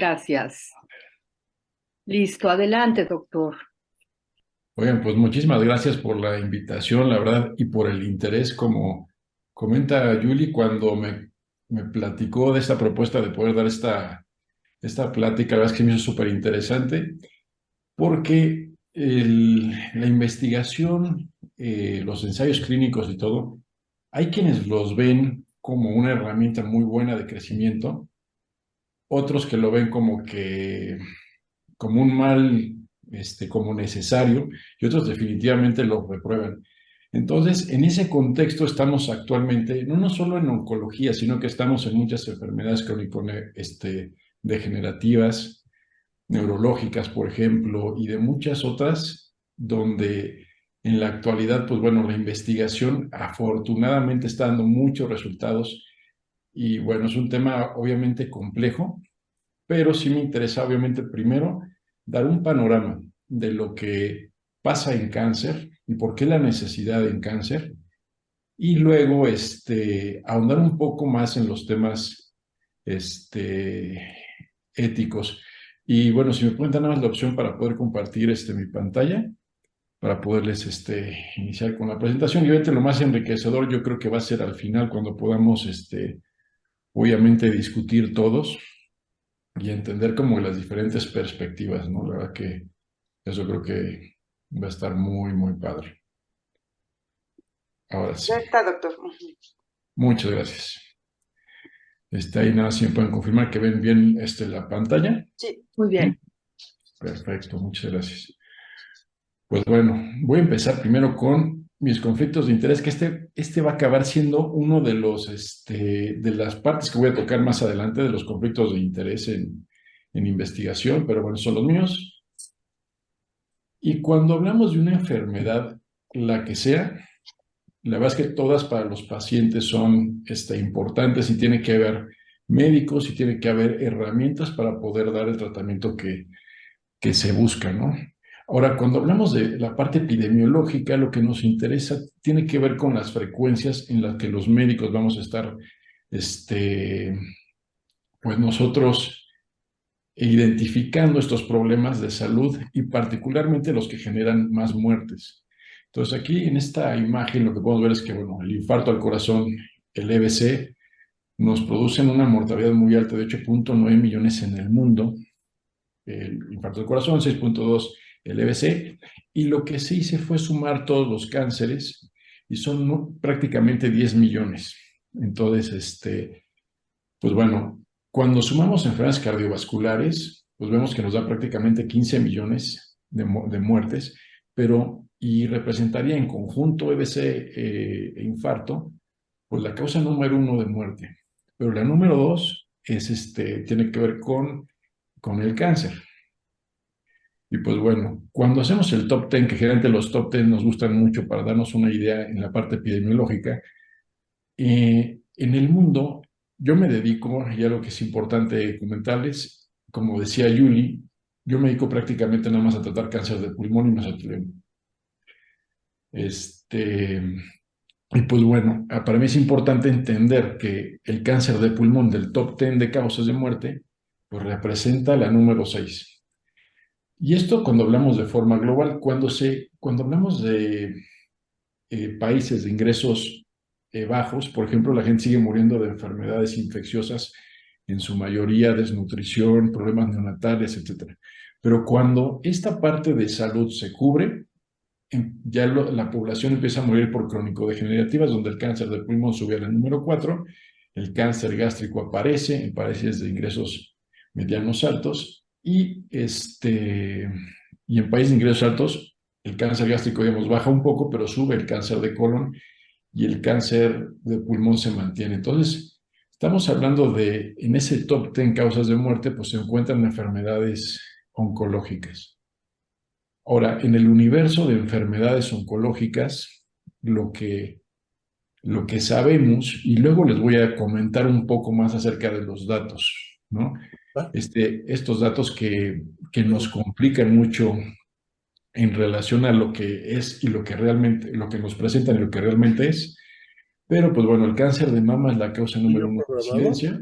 Gracias. Listo, adelante, doctor. Oigan, pues muchísimas gracias por la invitación, la verdad, y por el interés, como comenta Yuli, cuando me platicó de esta propuesta de poder dar esta plática, la verdad es que me hizo súper interesante, porque la investigación, los ensayos clínicos y todo, hay quienes los ven como una herramienta muy buena de crecimiento, otros que lo ven como un mal, como necesario, y otros definitivamente lo reprueban. Entonces, en ese contexto estamos actualmente, no solo en oncología, sino que estamos en muchas enfermedades degenerativas, neurológicas, por ejemplo, y de muchas otras, donde en la actualidad, pues bueno, la investigación afortunadamente está dando muchos resultados, y bueno, es un tema obviamente complejo, pero sí me interesa obviamente primero dar un panorama de lo que pasa en cáncer y por qué la necesidad en cáncer, y luego ahondar un poco más en los temas este, éticos. Y bueno, si me pueden dar nada más la opción para poder compartir mi pantalla, para poderles iniciar con la presentación. Y obviamente lo más enriquecedor yo creo que va a ser al final cuando podamos obviamente discutir todos y entender como las diferentes perspectivas, ¿no? La verdad que eso creo que va a estar muy, muy padre. Ahora sí, Ya está, doctor. muchas gracias. Ahí nada, si me pueden confirmar que ven bien la pantalla. Sí, Muy ¿Sí? bien. Perfecto, muchas gracias. Pues bueno, voy a empezar primero con mis conflictos de interés, que este va a acabar siendo uno de las partes que voy a tocar más adelante, de los conflictos de interés en investigación, pero bueno, son los míos. Y cuando hablamos de una enfermedad, la que sea, la verdad es que todas para los pacientes son importantes y tiene que haber médicos y tiene que haber herramientas para poder dar el tratamiento que se busca, ¿no? Ahora, cuando hablamos de la parte epidemiológica, lo que nos interesa tiene que ver con las frecuencias en las que los médicos vamos a estar, pues nosotros identificando estos problemas de salud y particularmente los que generan más muertes. Entonces aquí en esta imagen lo que podemos ver es que, bueno, el infarto al corazón, el EBC, nos producen una mortalidad muy alta de 8.9 millones en el mundo, el infarto del corazón, 6.2 el EBC, y lo que se hizo fue sumar todos los cánceres y son prácticamente 10 millones. Entonces, pues bueno, cuando sumamos enfermedades cardiovasculares, pues vemos que nos da prácticamente 15 millones de muertes, pero y representaría en conjunto EBC e infarto, pues la causa número uno de muerte. Pero la número dos tiene que ver con el cáncer. Y pues bueno, cuando hacemos el top 10, que generalmente los top 10 nos gustan mucho para darnos una idea en la parte epidemiológica, en el mundo, yo me dedico, y algo que es importante comentarles, como decía Yuli, yo me dedico prácticamente nada más a tratar cáncer de pulmón y mesotelio. Este, y pues bueno, para mí es importante entender que el cáncer de pulmón del top 10 de causas de muerte, pues representa la número 6. Y esto cuando hablamos de forma global, cuando hablamos de países de ingresos bajos, por ejemplo, la gente sigue muriendo de enfermedades infecciosas, en su mayoría desnutrición, problemas neonatales, etcétera. Pero cuando esta parte de salud se cubre, la población empieza a morir por crónico-degenerativas, donde el cáncer de pulmón sube a la número 4, el cáncer gástrico aparece en países de ingresos medianos altos, y en países de ingresos altos, el cáncer gástrico, digamos, baja un poco, pero sube el cáncer de colon y el cáncer de pulmón se mantiene. Entonces, estamos hablando en ese top 10 causas de muerte, pues se encuentran enfermedades oncológicas. Ahora, en el universo de enfermedades oncológicas, lo que, lo que sabemos, y luego les voy a comentar un poco más acerca de los datos, ¿no? Estos datos que nos complican mucho en relación a lo que es y lo que realmente, lo que nos presentan y lo que realmente es. Pero pues bueno, el cáncer de mama es la causa número uno de incidencia,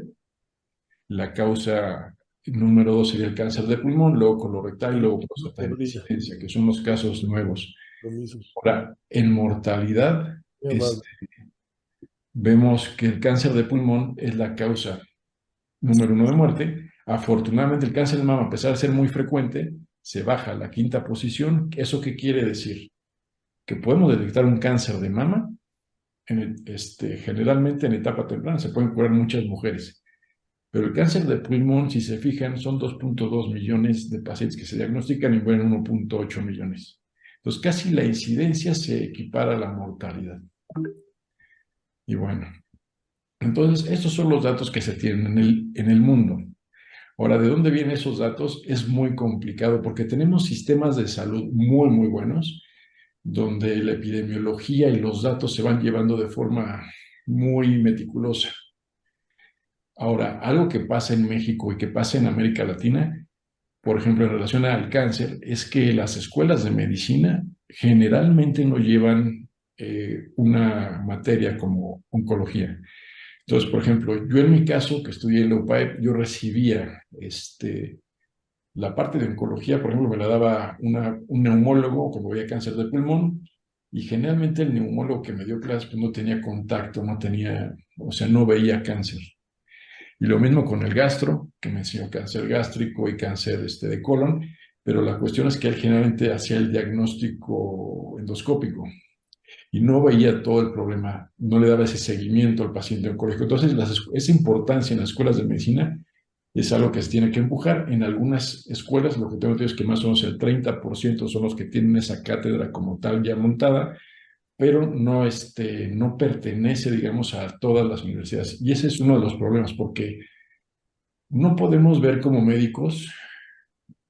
la causa Número 2 sería el cáncer de pulmón, luego colorectal y luego próstata Me en brilla, incidencia, que son los casos nuevos. lo mismo. Ahora, en mortalidad, Muy amable. vemos que el cáncer de pulmón es la causa número 1 de muerte. Afortunadamente, el cáncer de mama, a pesar de ser muy frecuente, se baja a la quinta posición. ¿Eso qué quiere decir? Que podemos detectar un cáncer de mama generalmente en etapa temprana. Se pueden curar muchas mujeres. Pero el cáncer de pulmón, si se fijan, son 2.2 millones de pacientes que se diagnostican y mueren 1.8 millones. Entonces, casi la incidencia se equipara a la mortalidad. Y bueno, entonces, estos son los datos que se tienen en el mundo. Ahora, ¿de dónde vienen esos datos? Es muy complicado porque tenemos sistemas de salud muy, muy buenos, donde la epidemiología y los datos se van llevando de forma muy meticulosa. Ahora, algo que pasa en México y que pasa en América Latina, por ejemplo, en relación al cáncer, es que las escuelas de medicina generalmente no llevan una materia como oncología. Entonces, por ejemplo, yo en mi caso, que estudié en la UPAEP, yo recibía la parte de oncología, por ejemplo, me la daba un neumólogo cuando había cáncer de pulmón, y generalmente el neumólogo que me dio clases pues, no tenía contacto, no tenía, o sea, no veía cáncer. Y lo mismo con el gastro, que me enseñó cáncer gástrico y cáncer de colon, pero la cuestión es que él generalmente hacía el diagnóstico endoscópico y no veía todo el problema, no le daba ese seguimiento al paciente oncológico. Entonces, esa importancia en las escuelas de medicina es algo que se tiene que empujar. En algunas escuelas, lo que tengo entendido es que más o menos el 30% son los que tienen esa cátedra como tal ya montada, pero no pertenece, digamos, a todas las universidades. Y ese es uno de los problemas, porque no podemos ver como médicos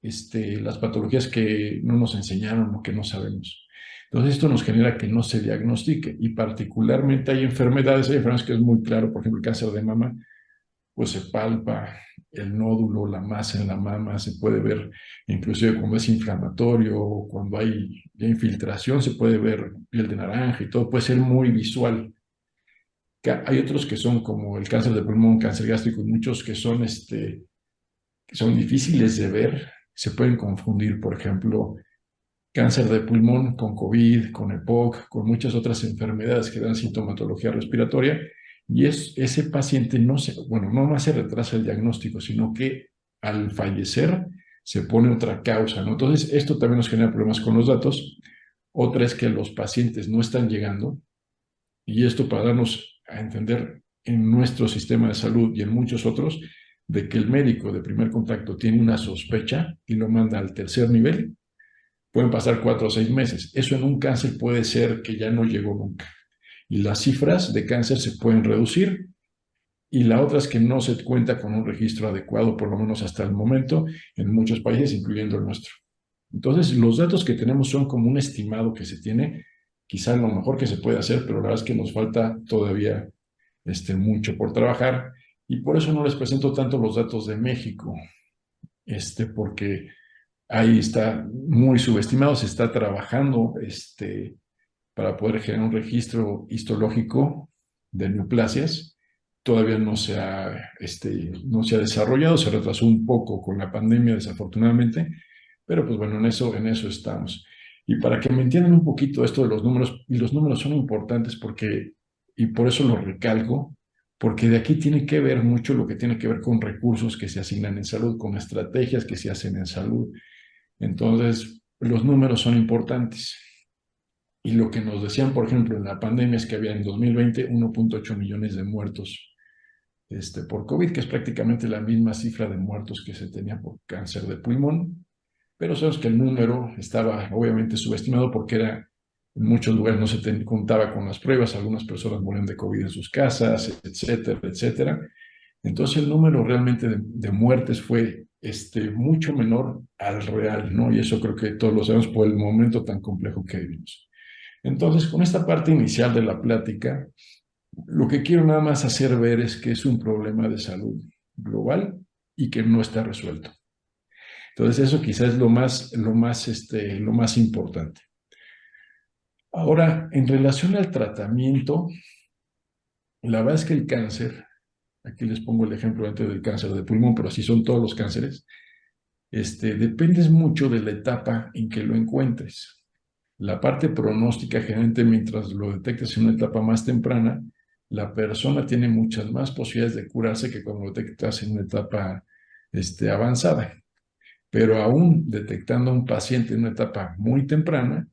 las patologías que no nos enseñaron o que no sabemos. Entonces esto nos genera que no se diagnostique y particularmente hay enfermedades que es muy claro, por ejemplo el cáncer de mama, pues se palpa el nódulo, la masa en la mama, se puede ver inclusive cuando es inflamatorio o cuando hay ya infiltración, se puede ver piel de naranja y todo, puede ser muy visual. Hay otros que son como el cáncer de pulmón, cáncer gástrico y muchos que son difíciles de ver, se pueden confundir, por ejemplo, cáncer de pulmón con COVID, con EPOC, con muchas otras enfermedades que dan sintomatología respiratoria, y ese paciente bueno, no más se retrasa el diagnóstico, sino que al fallecer se pone otra causa, ¿no? Entonces, esto también nos genera problemas con los datos. Otra es que los pacientes no están llegando, y esto para darnos a entender en nuestro sistema de salud y en muchos otros, de que el médico de primer contacto tiene una sospecha y lo manda al tercer nivel, pueden pasar 4 o 6 meses. Eso en un cáncer puede ser que ya no llegó nunca. Y las cifras de cáncer se pueden reducir. Y la otra es que no se cuenta con un registro adecuado, por lo menos hasta el momento, en muchos países, incluyendo el nuestro. Entonces, los datos que tenemos son como un estimado que se tiene, quizá lo mejor que se puede hacer, pero la verdad es que nos falta todavía mucho por trabajar. Y por eso no les presento tanto los datos de México, porque ahí está muy subestimado, se está trabajando para poder generar un registro histológico de neoplasias. Todavía no se ha desarrollado, se retrasó un poco con la pandemia, desafortunadamente, pero pues bueno, en eso estamos. Y para que me entiendan un poquito esto de los números, y los números son importantes y por eso lo recalco, porque de aquí tiene que ver mucho lo que tiene que ver con recursos que se asignan en salud, con estrategias que se hacen en salud. Entonces, los números son importantes. Y lo que nos decían, por ejemplo, en la pandemia es que había en 2020 1.8 millones de muertos por COVID, que es prácticamente la misma cifra de muertos que se tenía por cáncer de pulmón, pero sabemos que el número estaba obviamente subestimado porque en muchos lugares no se contaba con las pruebas, algunas personas mueren de COVID en sus casas, etcétera, etcétera. Entonces el número realmente de muertes fue mucho menor al real, ¿no? Y eso creo que todos lo sabemos por el momento tan complejo que vivimos. Entonces, con esta parte inicial de la plática, lo que quiero nada más hacer ver es que es un problema de salud global y que no está resuelto. Entonces, eso quizás es lo más importante. Ahora, en relación al tratamiento, la verdad es que el cáncer aquí les pongo el ejemplo antes del cáncer de pulmón, pero así son todos los cánceres, dependes mucho de la etapa en que lo encuentres. La parte pronóstica, generalmente mientras lo detectes en una etapa más temprana, la persona tiene muchas más posibilidades de curarse que cuando lo detectas en una etapa avanzada. Pero aún detectando a un paciente en una etapa muy temprana,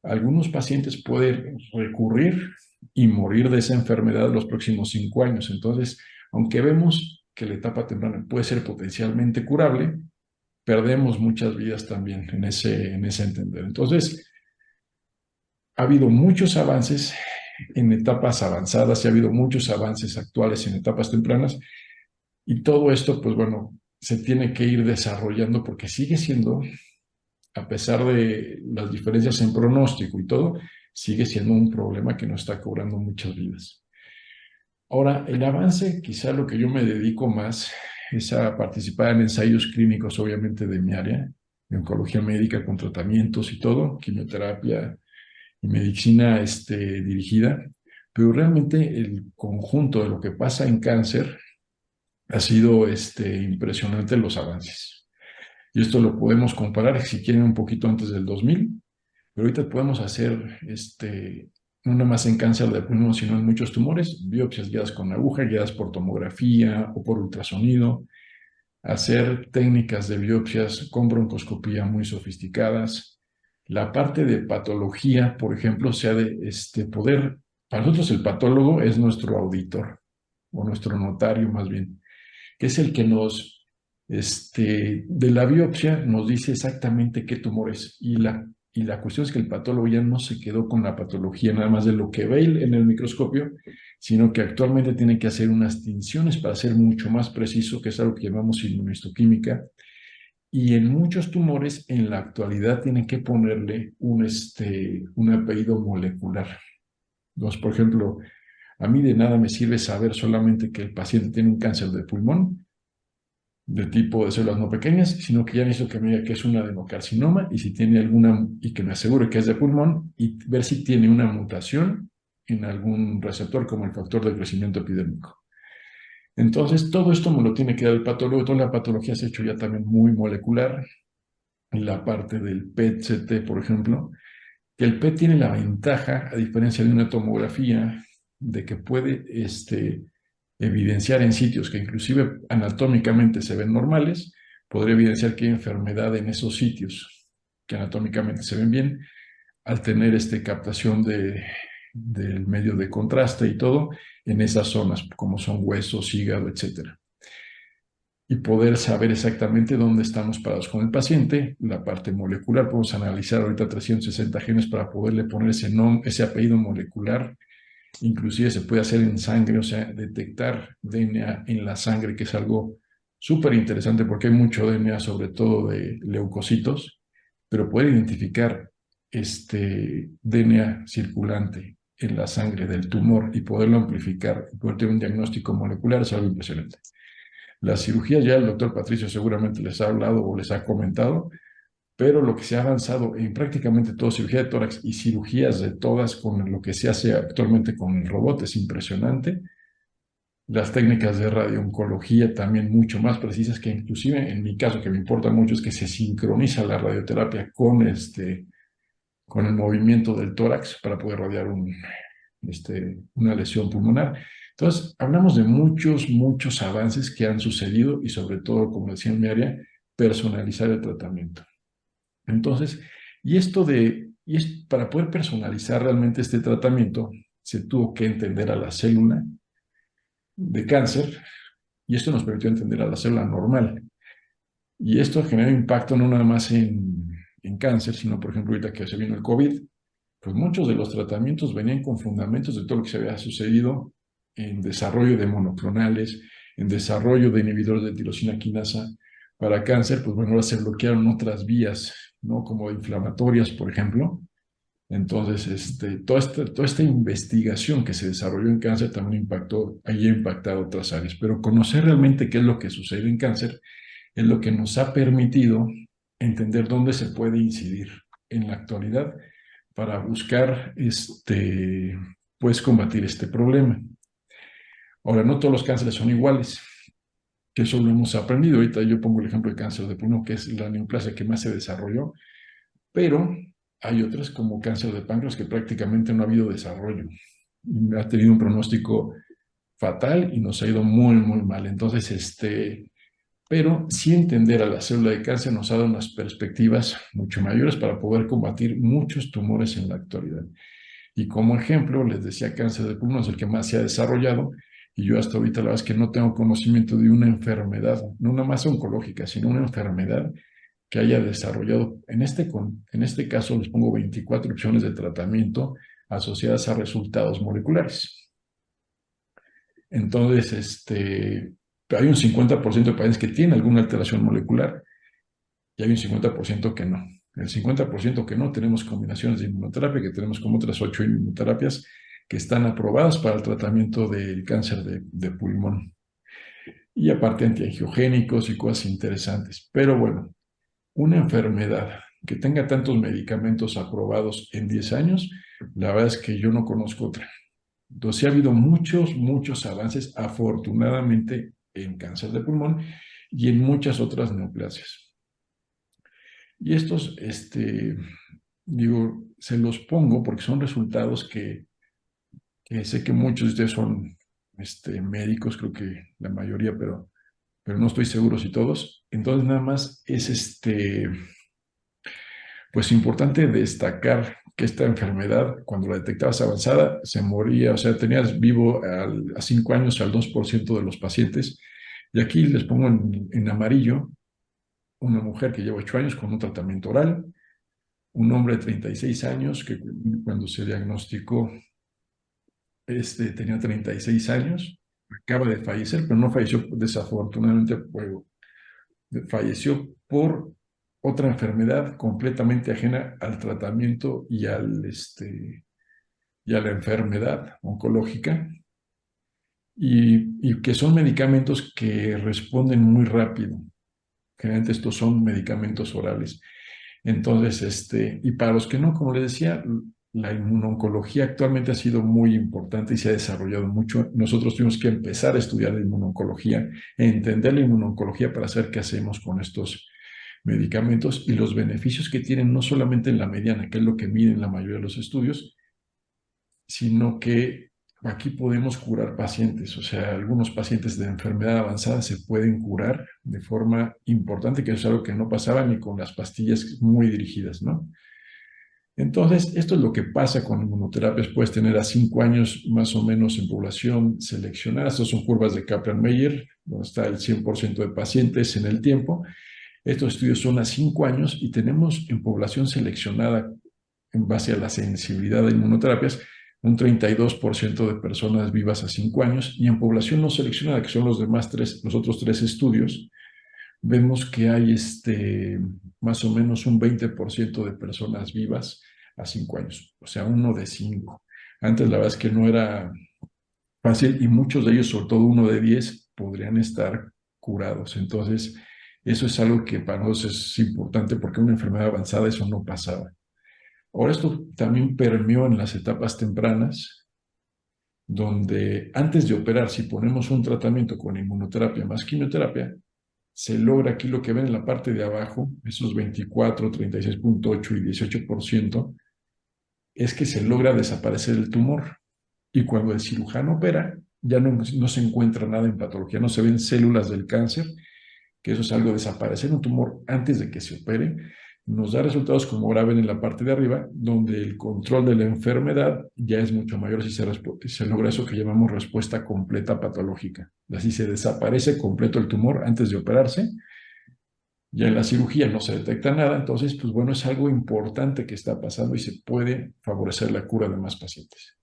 algunos pacientes pueden recurrir y morir de esa enfermedad los próximos 5 años. Entonces, aunque vemos que la etapa temprana puede ser potencialmente curable, perdemos muchas vidas también en ese entender. Entonces, ha habido muchos avances en etapas avanzadas y ha habido muchos avances actuales en etapas tempranas, y todo esto, pues bueno, se tiene que ir desarrollando porque sigue siendo, a pesar de las diferencias en pronóstico y todo, sigue siendo un problema que nos está cobrando muchas vidas. Ahora, el avance, quizá lo que yo me dedico más es a participar en ensayos clínicos, obviamente de mi área, de oncología médica con tratamientos y todo, quimioterapia y medicina dirigida, pero realmente el conjunto de lo que pasa en cáncer ha sido impresionante los avances. Y esto lo podemos comparar, si quieren, un poquito antes del 2000, pero ahorita podemos hacer, no nada más en cáncer de pulmón, sino en muchos tumores, biopsias guiadas con aguja, guiadas por tomografía o por ultrasonido, hacer técnicas de biopsias con broncoscopía muy sofisticadas. La parte de patología, por ejemplo, sea de poder, para nosotros el patólogo es nuestro auditor, o nuestro notario más bien, que es el que nos, de la biopsia, nos dice exactamente qué tumor es. Y la cuestión es que el patólogo ya no se quedó con la patología nada más de lo que ve en el microscopio, sino que actualmente tiene que hacer unas tinciones para ser mucho más preciso, que es algo que llamamos inmunohistoquímica. Y en muchos tumores, en la actualidad, tienen que ponerle un apellido molecular. Entonces, por ejemplo, a mí de nada me sirve saber solamente que el paciente tiene un cáncer de pulmón, de tipo de células no pequeñas, sino que ya necesito que me diga que es un adenocarcinoma y si tiene alguna, y que me asegure que es de pulmón, y ver si tiene una mutación en algún receptor como el factor de crecimiento epidérmico. Entonces, todo esto me lo tiene que dar el patólogo. Toda la patología se ha hecho ya también muy molecular. En la parte del PET-CT, por ejemplo, que el PET tiene la ventaja, a diferencia de una tomografía, de que puede evidenciar en sitios que inclusive anatómicamente se ven normales, podría evidenciar que hay enfermedad en esos sitios que anatómicamente se ven bien, al tener captación del medio de contraste y todo en esas zonas, como son huesos, hígado, etcétera. Y poder saber exactamente dónde estamos parados con el paciente. La parte molecular, podemos analizar ahorita 360 genes para poderle poner ese apellido molecular. Inclusive se puede hacer en sangre, o sea, detectar DNA en la sangre, que es algo súper interesante porque hay mucho DNA, sobre todo de leucocitos, pero poder identificar DNA circulante en la sangre del tumor y poderlo amplificar y poder tener un diagnóstico molecular es algo impresionante. La cirugía, ya el doctor Patricio seguramente les ha hablado o les ha comentado, pero lo que se ha avanzado en prácticamente todo, cirugía de tórax y cirugías de todas con lo que se hace actualmente con el robot es impresionante. Las técnicas de radiooncología también mucho más precisas, que inclusive en mi caso que me importa mucho es que se sincroniza la radioterapia con el movimiento del tórax para poder radiar una lesión pulmonar. Entonces, hablamos de muchos avances que han sucedido y sobre todo, como decía en mi área, personalizar el tratamiento. Entonces, para poder personalizar realmente este tratamiento, se tuvo que entender a la célula de cáncer y esto nos permitió entender a la célula normal. Y esto genera impacto no nada más en cáncer, sino por ejemplo ahorita que se vino el COVID, pues muchos de los tratamientos venían con fundamentos de todo lo que se había sucedido en desarrollo de monoclonales, en desarrollo de inhibidores de tirosina quinasa para cáncer, pues bueno, ahora se bloquearon otras vías, ¿no? Como inflamatorias, por ejemplo. Entonces, toda esta investigación que se desarrolló en cáncer también ha impactado otras áreas, pero conocer realmente qué es lo que sucede en cáncer es lo que nos ha permitido entender dónde se puede incidir en la actualidad para buscar pues combatir este problema. Ahora, no todos los cánceres son iguales, que eso lo hemos aprendido. Ahorita yo pongo el ejemplo de cáncer de pulmón, que es la neoplasia que más se desarrolló, pero hay otras como cáncer de páncreas que prácticamente no ha habido desarrollo. Ha tenido un pronóstico fatal y nos ha ido muy, muy mal. Entonces, pero sí entender a la célula de cáncer nos ha dado unas perspectivas mucho mayores para poder combatir muchos tumores en la actualidad. Y como ejemplo, les decía, cáncer de pulmón es el que más se ha desarrollado, y yo hasta ahorita la verdad es que no tengo conocimiento de una enfermedad, no nada más oncológica, sino una enfermedad que haya desarrollado. En este caso les pongo 24 opciones de tratamiento asociadas a resultados moleculares. Entonces, hay un 50% de pacientes que tienen alguna alteración molecular y hay un 50% que no. El 50% que no, tenemos combinaciones de inmunoterapia, que tenemos como otras 8 inmunoterapias que están aprobadas para el tratamiento del cáncer de pulmón. Y aparte antiangiogénicos y cosas interesantes. Pero bueno, una enfermedad que tenga tantos medicamentos aprobados en 10 años, la verdad es que yo no conozco otra. Entonces, sí ha habido muchos, muchos avances, afortunadamente, en cáncer de pulmón y en muchas otras neoplasias. Y estos, digo, se los pongo porque son resultados que sé que muchos de ustedes son médicos, creo que la mayoría, pero no estoy seguro si todos. Entonces, nada más es pues importante destacar que esta enfermedad, cuando la detectabas avanzada, se moría, o sea, tenías vivo a 5 años al 2% de los pacientes. Y aquí les pongo en amarillo una mujer que lleva 8 años con un tratamiento oral, un hombre de 36 años que cuando se diagnosticó tenía 36 años, acaba de fallecer, pero no falleció desafortunadamente, falleció por otra enfermedad completamente ajena al tratamiento y a la enfermedad oncológica, y que son medicamentos que responden muy rápido. Generalmente estos son medicamentos orales. Entonces, y para los que no, como les decía, la inmunoncología actualmente ha sido muy importante y se ha desarrollado mucho. Nosotros tuvimos que empezar a estudiar la inmunoncología, entender la inmunoncología para saber qué hacemos con estos medicamentos y los beneficios que tienen no solamente en la mediana, que es lo que miden la mayoría de los estudios, sino que aquí podemos curar pacientes. O sea, algunos pacientes de enfermedad avanzada se pueden curar de forma importante, que es algo que no pasaba ni con las pastillas muy dirigidas, ¿no? Entonces, esto es lo que pasa con inmunoterapias. Puedes tener a 5 años más o menos en población seleccionada. Estas son curvas de Kaplan-Meier, donde está el 100% de pacientes en el tiempo. Estos estudios son a 5 años y tenemos en población seleccionada en base a la sensibilidad de inmunoterapias un 32% de personas vivas a 5 años, y en población no seleccionada, que son los otros 3 estudios, vemos que hay más o menos un 20% de personas vivas a 5 años, o sea, 1 de 5. Antes la verdad es que no era fácil y muchos de ellos, sobre todo 1 de 10, podrían estar curados. Entonces, eso es algo que para nosotros es importante porque una enfermedad avanzada eso no pasaba. Ahora esto también permeó en las etapas tempranas, donde antes de operar, si ponemos un tratamiento con inmunoterapia más quimioterapia, se logra aquí lo que ven en la parte de abajo, esos 24, 36.8 y 18%, es que se logra desaparecer el tumor. Y cuando el cirujano opera, ya no se encuentra nada en patología, no se ven células del cáncer, que eso es algo, desaparecer un tumor antes de que se opere, nos da resultados como ahora ven en la parte de arriba, donde el control de la enfermedad ya es mucho mayor si se logra eso que llamamos respuesta completa patológica. Así se desaparece completo el tumor antes de operarse. Ya en la cirugía no se detecta nada, entonces, pues bueno, es algo importante que está pasando y se puede favorecer la cura de más pacientes.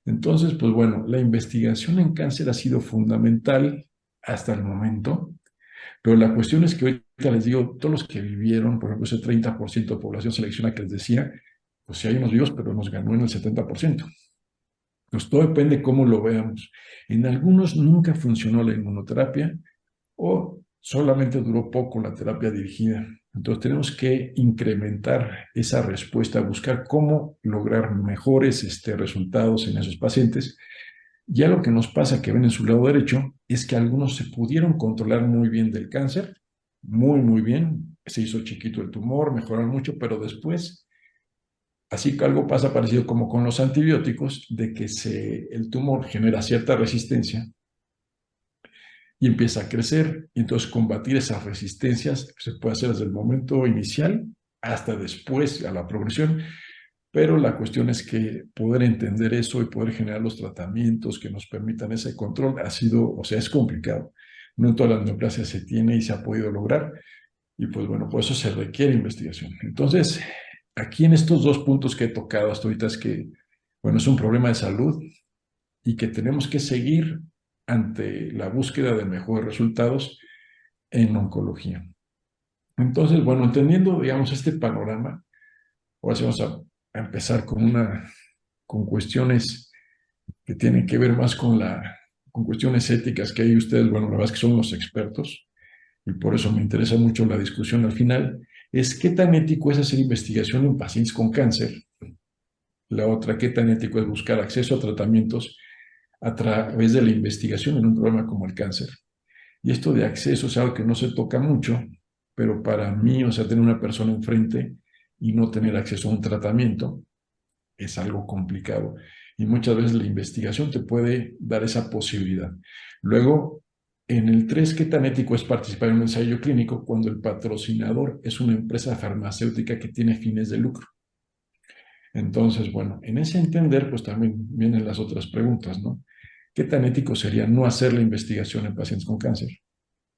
Entonces, pues bueno, la investigación en cáncer ha sido fundamental hasta el momento. Pero la cuestión es que ahorita les digo, todos los que vivieron, por ejemplo, ese 30% de población seleccionada que les decía, pues sí hay unos vivos, pero nos ganó en el 70%. Pues todo depende de cómo lo veamos. En algunos nunca funcionó la inmunoterapia o solamente duró poco la terapia dirigida. Entonces tenemos que incrementar esa respuesta, buscar cómo lograr mejores resultados en esos pacientes. Ya lo que nos pasa, que ven en su lado derecho, es que algunos se pudieron controlar muy bien del cáncer, muy, muy bien. Se hizo chiquito el tumor, mejoraron mucho, pero después, así que algo pasa parecido como con los antibióticos, de que el tumor genera cierta resistencia y empieza a crecer. Y entonces combatir esas resistencias se puede hacer desde el momento inicial hasta después a la progresión, pero la cuestión es que poder entender eso y poder generar los tratamientos que nos permitan ese control ha sido, o sea, es complicado. No en todas las neoplasias se tiene y se ha podido lograr, y pues bueno, por eso se requiere investigación. Entonces, aquí en estos dos puntos que he tocado hasta ahorita es que, bueno, es un problema de salud y que tenemos que seguir ante la búsqueda de mejores resultados en oncología. Entonces, bueno, entendiendo, digamos, este panorama, ahora sí vamos a empezar con cuestiones que tienen que ver más con cuestiones éticas, que ahí ustedes, bueno, la verdad es que son los expertos, y por eso me interesa mucho la discusión al final, es qué tan ético es hacer investigación en pacientes con cáncer. La otra, qué tan ético es buscar acceso a tratamientos a través de la investigación en un problema como el cáncer. Y esto de acceso es algo que no se toca mucho, pero para mí, o sea, tener una persona enfrente y no tener acceso a un tratamiento es algo complicado. Y muchas veces la investigación te puede dar esa posibilidad. Luego, en el 3, ¿qué tan ético es participar en un ensayo clínico cuando el patrocinador es una empresa farmacéutica que tiene fines de lucro? Entonces, bueno, en ese entender, pues también vienen las otras preguntas, ¿no? ¿Qué tan ético sería no hacer la investigación en pacientes con cáncer?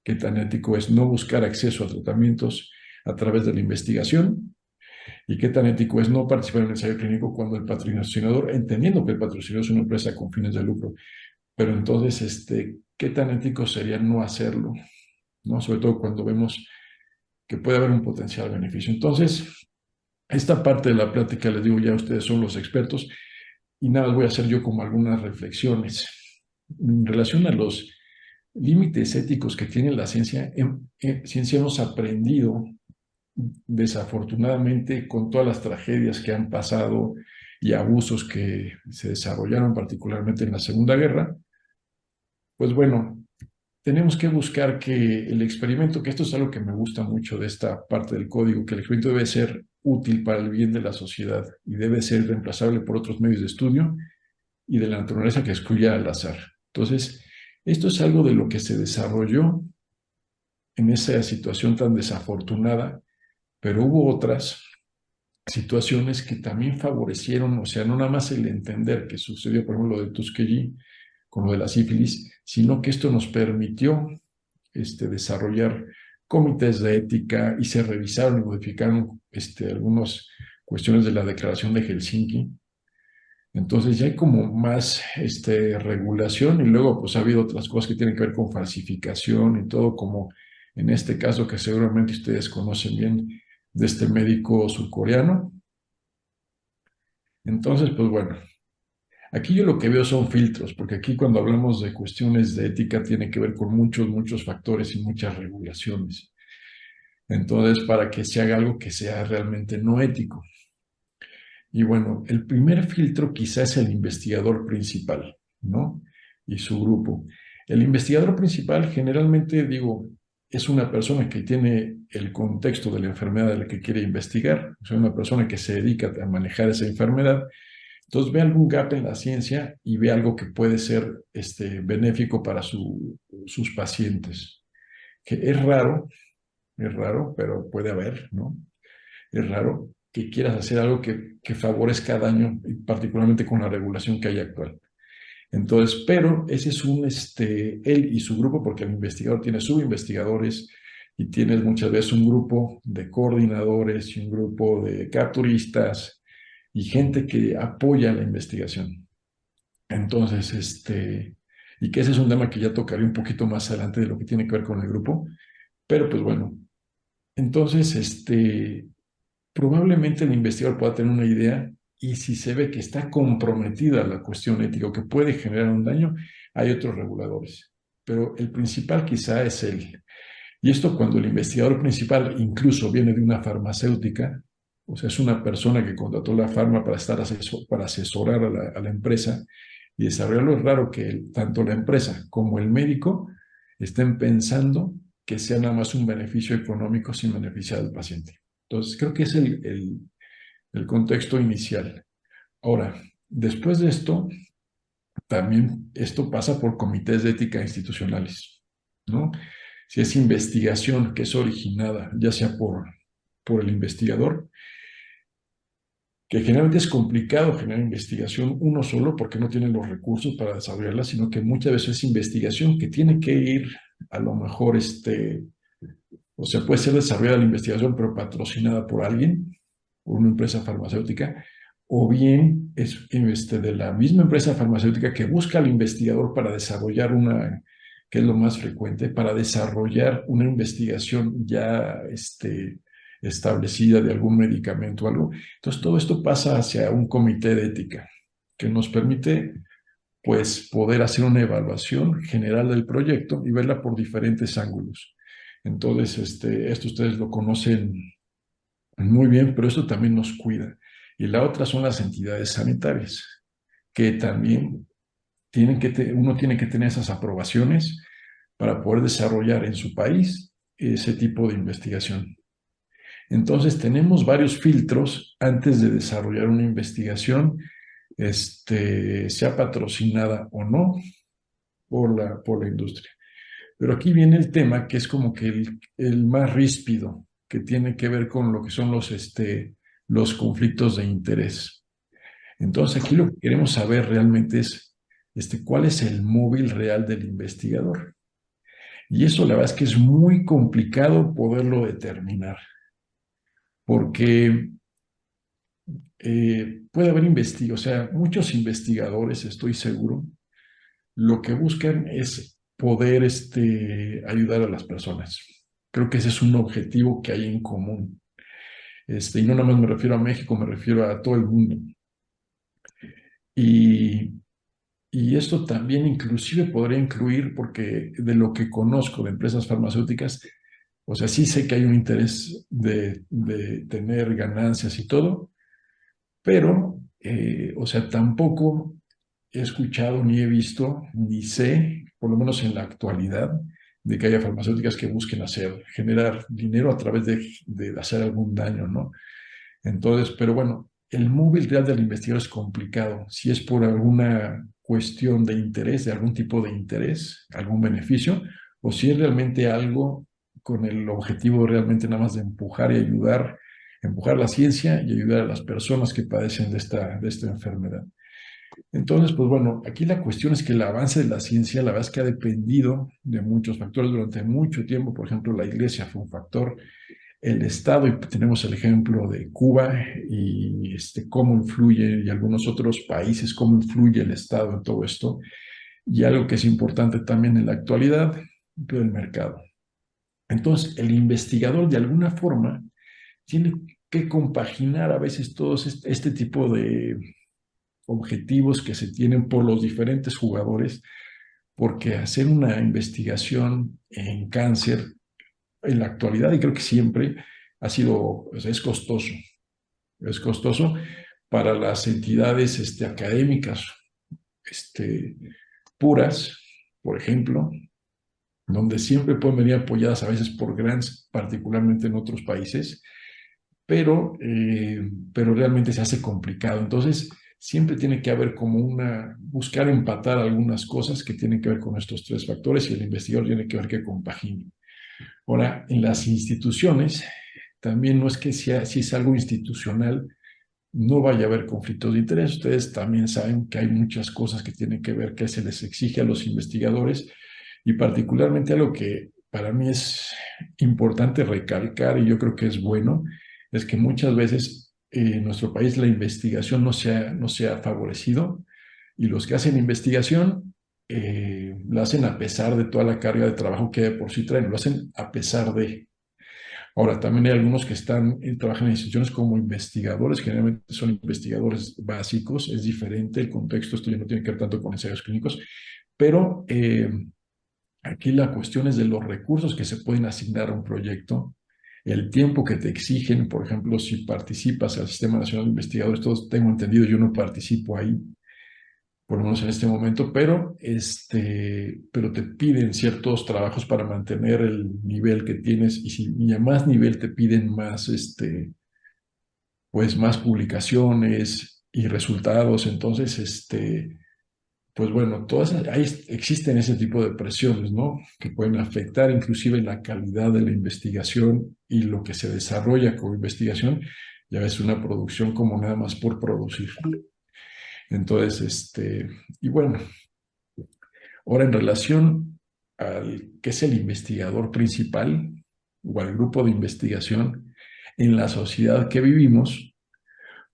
¿Qué tan ético es no buscar acceso a tratamientos a través de la investigación? ¿Y qué tan ético es no participar en un ensayo clínico cuando el patrocinador, entendiendo que el patrocinador es una empresa con fines de lucro, pero entonces, qué tan ético sería no hacerlo, ¿no? Sobre todo cuando vemos que puede haber un potencial beneficio. Entonces, esta parte de la plática, les digo, ya ustedes son los expertos y nada, voy a hacer yo como algunas reflexiones en relación a los límites éticos que tiene la ciencia. En ciencia hemos aprendido, desafortunadamente, con todas las tragedias que han pasado y abusos que se desarrollaron particularmente en la Segunda Guerra, pues bueno, tenemos que buscar que el experimento, que esto es algo que me gusta mucho de esta parte del código, que el experimento debe ser útil para el bien de la sociedad y debe ser reemplazable por otros medios de estudio y de la naturaleza que excluya al azar. Entonces, esto es algo de lo que se desarrolló en esa situación tan desafortunada, pero hubo otras situaciones que también favorecieron, o sea, no nada más el entender que sucedió, por ejemplo, lo de Tuskegee con lo de la sífilis, sino que esto nos permitió desarrollar comités de ética y se revisaron y modificaron algunas cuestiones de la Declaración de Helsinki. Entonces ya hay como más regulación y luego pues ha habido otras cosas que tienen que ver con falsificación y todo, como en este caso que seguramente ustedes conocen bien de este médico surcoreano. Entonces, pues bueno, aquí yo lo que veo son filtros, porque aquí cuando hablamos de cuestiones de ética tiene que ver con muchos, muchos factores y muchas regulaciones. Entonces, para que se haga algo que sea realmente no ético. Y bueno, el primer filtro quizás es el investigador principal, ¿no? Y su grupo. El investigador principal generalmente, digo, es una persona que tiene el contexto de la enfermedad de la que quiere investigar, o sea, una persona que se dedica a manejar esa enfermedad. Entonces ve algún gap en la ciencia y ve algo que puede ser benéfico para sus pacientes. Que es raro, pero puede haber, ¿no? Es raro que quieras hacer algo que favorezca daño, y particularmente con la regulación que hay actual. Entonces, pero ese es él y su grupo, porque el investigador tiene subinvestigadores y tienes muchas veces un grupo de coordinadores y un grupo de capturistas y gente que apoya la investigación. Entonces, y que ese es un tema que ya tocaré un poquito más adelante de lo que tiene que ver con el grupo, pero pues bueno, entonces, probablemente el investigador pueda tener una idea y si se ve que está comprometida la cuestión ética o que puede generar un daño, hay otros reguladores. Pero el principal quizá es él. Y esto cuando el investigador principal incluso viene de una farmacéutica, o sea, es una persona que contrató la farma para asesorar a la empresa y desarrollarlo. Es raro que tanto la empresa como el médico estén pensando que sea nada más un beneficio económico sin beneficiar al paciente. Entonces, creo que es el contexto inicial. Ahora, después de esto, también esto pasa por comités de ética institucionales, ¿no? Si es investigación que es originada, ya sea por el investigador, que generalmente es complicado generar investigación uno solo porque no tiene los recursos para desarrollarla, sino que muchas veces es investigación que tiene que ir a lo mejor, o sea, puede ser desarrollada la investigación, pero patrocinada por alguien, por una empresa farmacéutica, o bien es de la misma empresa farmacéutica que busca al investigador para desarrollar que es lo más frecuente, para desarrollar una investigación ya establecida de algún medicamento o algo. Entonces, todo esto pasa hacia un comité de ética que nos permite, pues, poder hacer una evaluación general del proyecto y verla por diferentes ángulos. Entonces, esto ustedes lo conocen muy bien, pero esto también nos cuida. Y la otra son las entidades sanitarias, que también uno tiene que tener esas aprobaciones para poder desarrollar en su país ese tipo de investigación. Entonces, tenemos varios filtros antes de desarrollar una investigación, sea patrocinada o no por la industria. Pero aquí viene el tema que es como que el más ríspido, que tiene que ver con lo que son los conflictos de interés. Entonces, aquí lo que queremos saber realmente es cuál es el móvil real del investigador. Y eso la verdad es que es muy complicado poderlo determinar, porque puede haber o sea, muchos investigadores, estoy seguro, lo que buscan es poder ayudar a las personas. Creo que ese es un objetivo que hay en común. Y no nada más me refiero a México, me refiero a todo el mundo. Y, y esto también inclusive podría incluir, porque de lo que conozco de empresas farmacéuticas, o sea, sí sé que hay un interés de tener ganancias y todo, pero, o sea, tampoco he escuchado, ni he visto, ni sé, por lo menos en la actualidad, de que haya farmacéuticas que busquen generar dinero a través de hacer algún daño, ¿no? Entonces, pero bueno, el móvil real del investigador es complicado. Si es por alguna cuestión de interés, de algún tipo de interés, algún beneficio, o si es realmente algo con el objetivo realmente nada más de empujar y ayudar, empujar la ciencia y ayudar a las personas que padecen de esta enfermedad. Entonces, pues bueno, aquí la cuestión es que el avance de la ciencia, la verdad es que ha dependido de muchos factores durante mucho tiempo. Por ejemplo, la iglesia fue un factor, el Estado, y tenemos el ejemplo de Cuba y cómo influye, y algunos otros países, cómo influye el Estado en todo esto. Y algo que es importante también en la actualidad, pues el mercado. Entonces, el investigador de alguna forma tiene que compaginar a veces todos este tipo de objetivos que se tienen por los diferentes jugadores, porque hacer una investigación en cáncer en la actualidad, y creo que siempre ha sido, o sea, es costoso para las entidades académicas este, puras, por ejemplo, donde siempre pueden venir apoyadas a veces por grants, particularmente en otros países, pero realmente se hace complicado. Entonces, siempre tiene que haber como buscar empatar algunas cosas que tienen que ver con estos tres factores y el investigador tiene que ver que compagine. Ahora, en las instituciones, también no es que si es algo institucional, no vaya a haber conflictos de interés. Ustedes también saben que hay muchas cosas que tienen que ver que se les exige a los investigadores y particularmente algo que para mí es importante recalcar y yo creo que es bueno, es que muchas veces en nuestro país la investigación no se ha favorecido y los que hacen investigación lo hacen a pesar de toda la carga de trabajo que de por sí traen, lo hacen a pesar de. Ahora, también hay algunos que trabajan en instituciones como investigadores, generalmente son investigadores básicos, es diferente el contexto, esto ya no tiene que ver tanto con ensayos clínicos, pero aquí la cuestión es de los recursos que se pueden asignar a un proyecto, el tiempo que te exigen, por ejemplo, si participas al Sistema Nacional de Investigadores, todos tengo entendido, yo no participo ahí, por lo menos en este momento, pero te piden ciertos trabajos para mantener el nivel que tienes y si y a más nivel te piden más, pues más publicaciones y resultados, entonces, pues bueno, ahí existen ese tipo de presiones, ¿no? Que pueden afectar inclusive la calidad de la investigación y lo que se desarrolla como investigación, ya ves una producción como nada más por producir. Entonces, y bueno, ahora en relación al que es el investigador principal o al grupo de investigación en la sociedad que vivimos,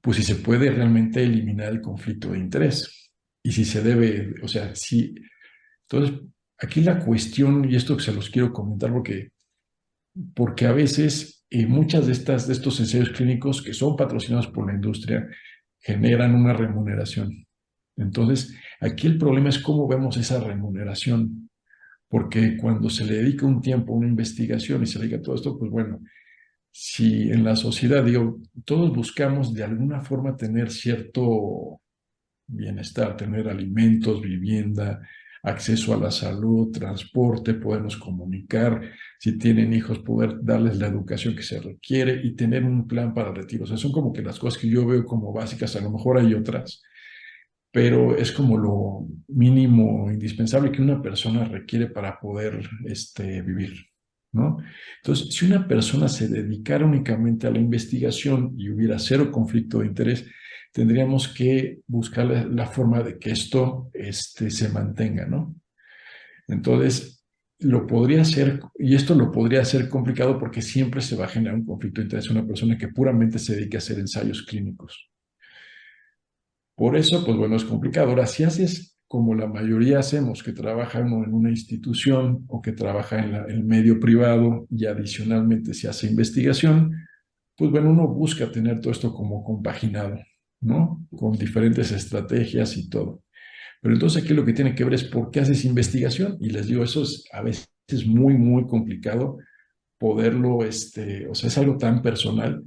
pues si se puede realmente eliminar el conflicto de interés y si se debe, o sea, si entonces, aquí la cuestión, y esto que se los quiero comentar porque a veces muchas de estos ensayos clínicos que son patrocinados por la industria generan una remuneración. Entonces, aquí el problema es cómo vemos esa remuneración, porque cuando se le dedica un tiempo a una investigación y se dedica a todo esto, pues bueno, si en la sociedad, digo, todos buscamos de alguna forma tener cierto bienestar, tener alimentos, vivienda, acceso a la salud, transporte, podernos comunicar, si tienen hijos, poder darles la educación que se requiere y tener un plan para retiro. O sea, son como que las cosas que yo veo como básicas, a lo mejor hay otras, pero es como lo mínimo indispensable que una persona requiere para poder vivir, ¿no? Entonces, si una persona se dedicara únicamente a la investigación y hubiera cero conflicto de interés, tendríamos que buscar la forma de que esto se mantenga, ¿no? Entonces, lo podría hacer, y esto lo podría hacer complicado porque siempre se va a generar un conflicto de interés una persona que puramente se dedique a hacer ensayos clínicos. Por eso, pues bueno, es complicado. Ahora, si haces como la mayoría hacemos, que trabaja uno en una institución o que trabaja en el medio privado y adicionalmente se hace investigación, pues bueno, uno busca tener todo esto como compaginado, ¿no? Con diferentes estrategias y todo. Pero entonces aquí lo que tiene que ver es por qué haces investigación y les digo, eso es a veces muy, muy complicado poderlo, o sea, es algo tan personal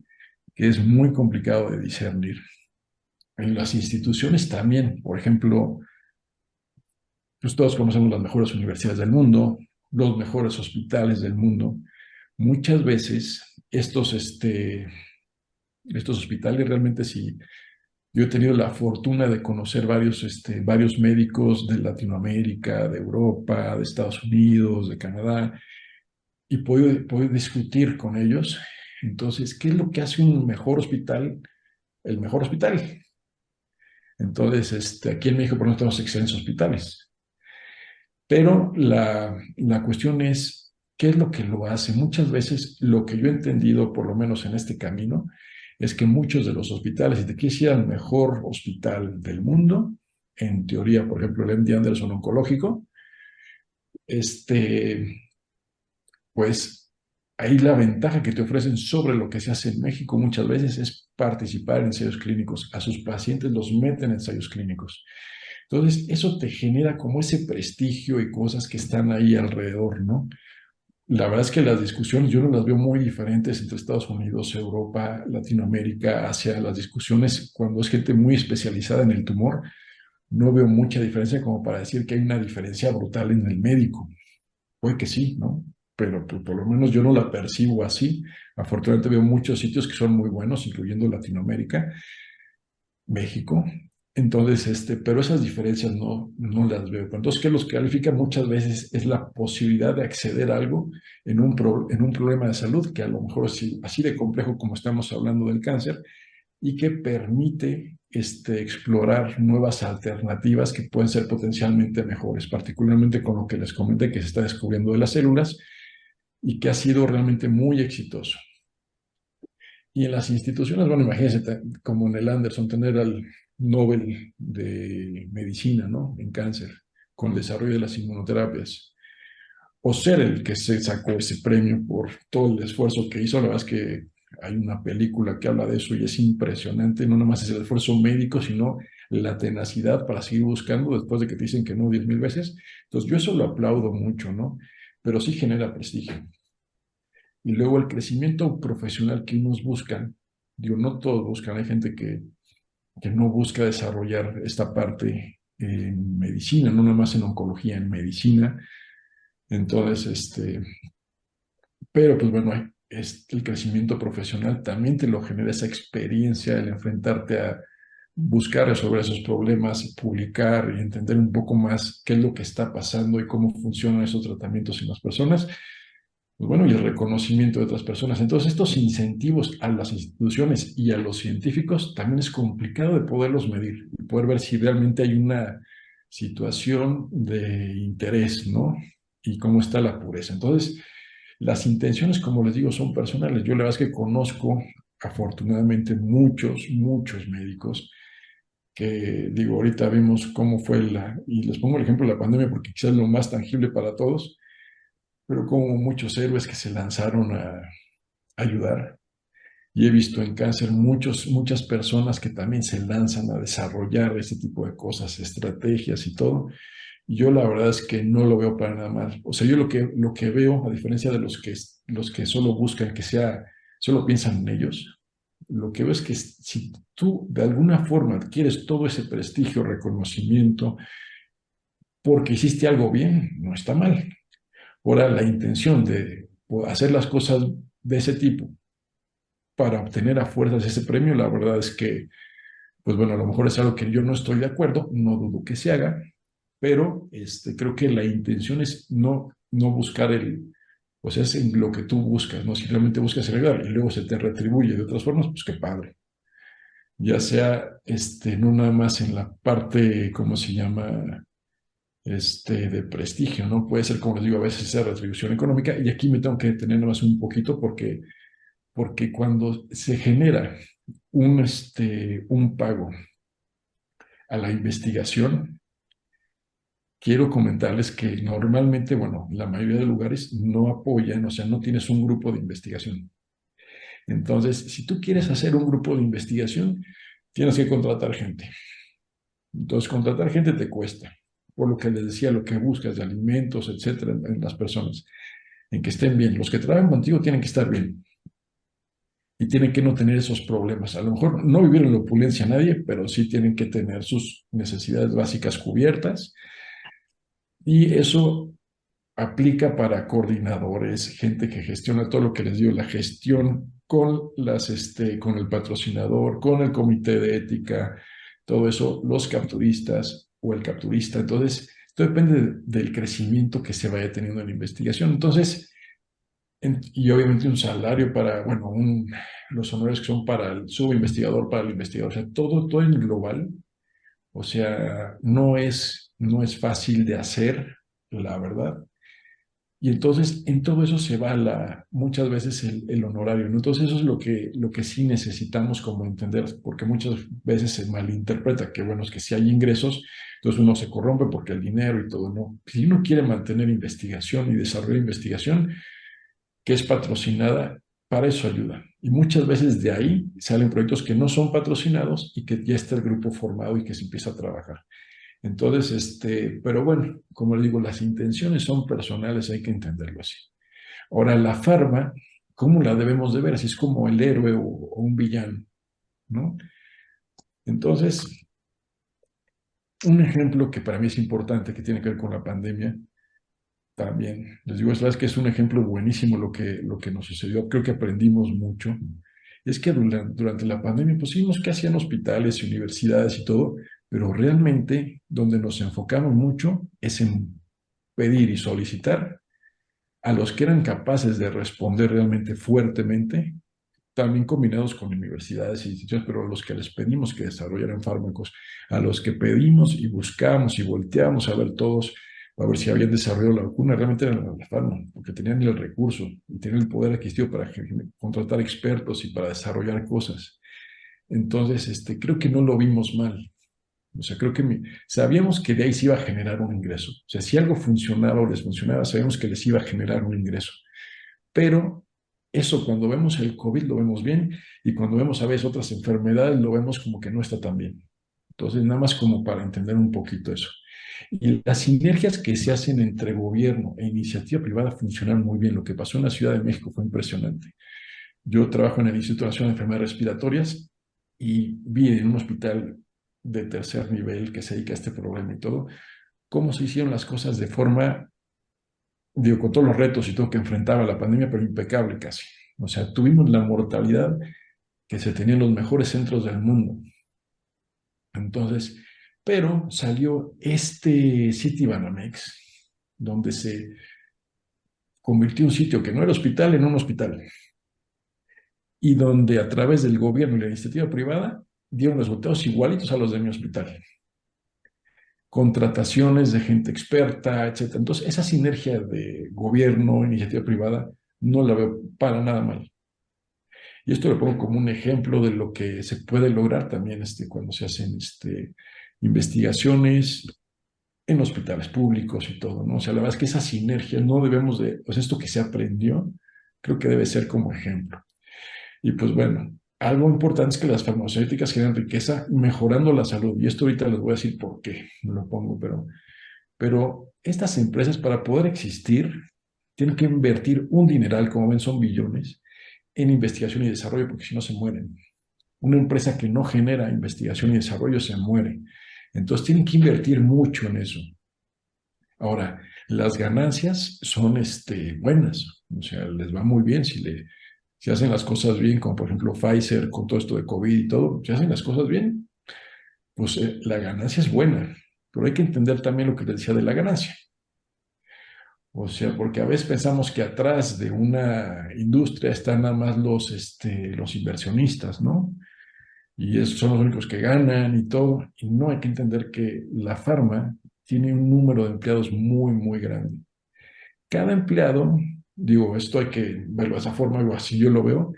que es muy complicado de discernir. En las instituciones también, por ejemplo, pues todos conocemos las mejores universidades del mundo, los mejores hospitales del mundo. Muchas veces estos hospitales realmente sí, yo he tenido la fortuna de conocer varios médicos de Latinoamérica, de Europa, de Estados Unidos, de Canadá, y puedo discutir con ellos. Entonces, ¿qué es lo que hace un mejor hospital? El mejor hospital. Entonces, aquí en México, por ejemplo, tenemos excelentes hospitales. Pero la cuestión es, ¿qué es lo que lo hace? Muchas veces lo que yo he entendido, por lo menos en este camino, es que muchos de los hospitales, si te quieres ir al mejor hospital del mundo, en teoría, por ejemplo, el MD Anderson oncológico, este, pues ahí la ventaja que te ofrecen sobre lo que se hace en México muchas veces es participar en ensayos clínicos. A sus pacientes los meten en ensayos clínicos. Entonces, eso te genera como ese prestigio y cosas que están ahí alrededor, ¿no? La verdad es que las discusiones yo no las veo muy diferentes entre Estados Unidos, Europa, Latinoamérica, Asia. Las discusiones, cuando es gente muy especializada en el tumor, no veo mucha diferencia como para decir que hay una diferencia brutal en el médico. Puede que sí, ¿no? Pero pues, por lo menos yo no la percibo así. Afortunadamente veo muchos sitios que son muy buenos, incluyendo Latinoamérica, México. Entonces, pero esas diferencias no las veo. Entonces, ¿qué los califica muchas veces? Es la posibilidad de acceder a algo en un problema de salud, que a lo mejor es así de complejo como estamos hablando del cáncer, y que permite explorar nuevas alternativas que pueden ser potencialmente mejores, particularmente con lo que les comenté que se está descubriendo de las células y que ha sido realmente muy exitoso. Y en las instituciones, bueno, imagínense, como en el Anderson, tener al Nobel de Medicina, ¿no? En cáncer, con el desarrollo de las inmunoterapias. O ser el que se sacó ese premio por todo el esfuerzo que hizo. La verdad es que hay una película que habla de eso y es impresionante. No nomás es el esfuerzo médico, sino la tenacidad para seguir buscando después de que te dicen que no 10,000 veces. Entonces, yo eso lo aplaudo mucho, ¿no? Pero sí genera prestigio. Y luego el crecimiento profesional que unos buscan, digo, no todos buscan, hay gente que no busca desarrollar esta parte en medicina, no nada más en oncología, en medicina. Entonces, pero pues bueno, el crecimiento profesional también te lo genera esa experiencia, el enfrentarte a buscar resolver esos problemas, publicar y entender un poco más qué es lo que está pasando y cómo funcionan esos tratamientos en las personas, pues bueno, y el reconocimiento de otras personas. Entonces, estos incentivos a las instituciones y a los científicos también es complicado de poderlos medir, y poder ver si realmente hay una situación de interés, ¿no? Y cómo está la pureza. Entonces, las intenciones, como les digo, son personales. Yo la verdad es que conozco, afortunadamente, muchos médicos que, digo, ahorita vimos cómo fue y les pongo el ejemplo de la pandemia porque quizás es lo más tangible para todos, pero como muchos héroes que se lanzaron a ayudar. Y he visto en cáncer muchas personas que también se lanzan a desarrollar este tipo de cosas, estrategias y todo. Y yo la verdad es que no lo veo para nada mal. O sea, yo lo que veo, a diferencia de los que solo buscan que sea, solo piensan en ellos, lo que veo es que si tú de alguna forma adquieres todo ese prestigio, reconocimiento, porque hiciste algo bien, no está mal. Ahora, la intención de hacer las cosas de ese tipo para obtener a fuerzas ese premio, la verdad es que, pues bueno, a lo mejor es algo que yo no estoy de acuerdo, no dudo que se haga, pero creo que la intención es no buscar o sea, es en lo que tú buscas, ¿no? Si realmente buscas ayudar y luego se te retribuye de otras formas, pues qué padre. Ya sea, no nada más en la parte, ¿cómo se llama? De prestigio, ¿no? Puede ser, como les digo, a veces esa retribución económica, y aquí me tengo que detener nada más un poquito porque cuando se genera un pago a la investigación, quiero comentarles que normalmente, bueno, la mayoría de lugares no apoyan, o sea, no tienes un grupo de investigación. Entonces, si tú quieres hacer un grupo de investigación, tienes que contratar gente. Entonces, contratar gente te cuesta, por lo que les decía, lo que buscas de alimentos, etcétera, en las personas, en que estén bien. Los que trabajan contigo tienen que estar bien y tienen que no tener esos problemas. A lo mejor no vivir en la opulencia nadie, pero sí tienen que tener sus necesidades básicas cubiertas, y eso aplica para coordinadores, gente que gestiona todo lo que les digo, la gestión con el patrocinador, con el comité de ética, todo eso, los capturistas o el capturista. Entonces, esto depende del crecimiento que se vaya teniendo en la investigación. Entonces, y obviamente un salario para, bueno, los honores que son para el subinvestigador, para el investigador, o sea, todo en global. O sea, no es fácil de hacer, la verdad. Y entonces en todo eso se va muchas veces el honorario, ¿no? Entonces eso es lo que sí necesitamos como entender, porque muchas veces se malinterpreta que, bueno, es que si hay ingresos, entonces uno se corrompe porque el dinero y todo, ¿no? Si uno quiere mantener investigación y desarrollar investigación que es patrocinada, para eso ayuda. Y muchas veces de ahí salen proyectos que no son patrocinados y que ya está el grupo formado y que se empieza a trabajar. Entonces, pero bueno, como le digo, las intenciones son personales, hay que entenderlo así. Ahora, la farma, ¿cómo la debemos de ver? Así es como el héroe o un villano, ¿no? Entonces, un ejemplo que para mí es importante, que tiene que ver con la pandemia, también, les digo, es que es un ejemplo buenísimo lo que nos sucedió, creo que aprendimos mucho. Es que durante la pandemia, pues sí, que hacían hospitales y universidades y todo, pero realmente donde nos enfocamos mucho es en pedir y solicitar a los que eran capaces de responder realmente fuertemente, también combinados con universidades e instituciones, pero a los que les pedimos que desarrollaran fármacos, a los que pedimos y buscamos y volteamos a ver todos, a ver si habían desarrollado la vacuna, realmente eran las farmas, porque tenían el recurso y tenían el poder adquisitivo para contratar expertos y para desarrollar cosas. Entonces, creo que no lo vimos mal. O sea, creo que sabíamos que de ahí se iba a generar un ingreso. O sea, si algo funcionaba o les funcionaba, sabíamos que les iba a generar un ingreso. Pero eso cuando vemos el COVID lo vemos bien, y cuando vemos a veces otras enfermedades lo vemos como que no está tan bien. Entonces, nada más como para entender un poquito eso. Y las sinergias que se hacen entre gobierno e iniciativa privada funcionan muy bien. Lo que pasó en la Ciudad de México fue impresionante. Yo trabajo en el Instituto Nacional de Enfermedades Respiratorias y vi en un hospital de tercer nivel que se dedica a este problema y todo, cómo se hicieron las cosas de forma, digo, con todos los retos y todo que enfrentaba la pandemia, pero impecable casi. O sea, tuvimos la mortalidad que se tenía en los mejores centros del mundo. Entonces, pero salió este Citibanamex, donde se convirtió un sitio que no era hospital en un hospital, y donde a través del gobierno y la iniciativa privada dieron resultados igualitos a los de mi hospital. Contrataciones de gente experta, etcétera. Entonces, esa sinergia de gobierno, iniciativa privada, no la veo para nada mal. Y esto lo pongo como un ejemplo de lo que se puede lograr también cuando se hacen investigaciones en hospitales públicos y todo, ¿no? O sea, la verdad es que esa sinergia no debemos de, pues esto que se aprendió, creo que debe ser como ejemplo. Y pues bueno, algo importante es que las farmacéuticas generan riqueza mejorando la salud. Y esto ahorita les voy a decir por qué lo pongo, pero estas empresas para poder existir tienen que invertir un dineral, como ven son billones, en investigación y desarrollo, porque si no se mueren. Una empresa que no genera investigación y desarrollo se muere. Entonces tienen que invertir mucho en eso. Ahora, las ganancias son buenas, o sea, les va muy bien si hacen las cosas bien, como por ejemplo Pfizer con todo esto de COVID y todo, si hacen las cosas bien, pues la ganancia es buena, pero hay que entender también lo que les decía de la ganancia. O sea, porque a veces pensamos que atrás de una industria están nada más los inversionistas, ¿no? Y esos son los únicos que ganan y todo. Y no hay que entender que la farma tiene un número de empleados muy, muy grande. Cada empleado, digo, esto hay que verlo de esa forma, o así yo lo veo,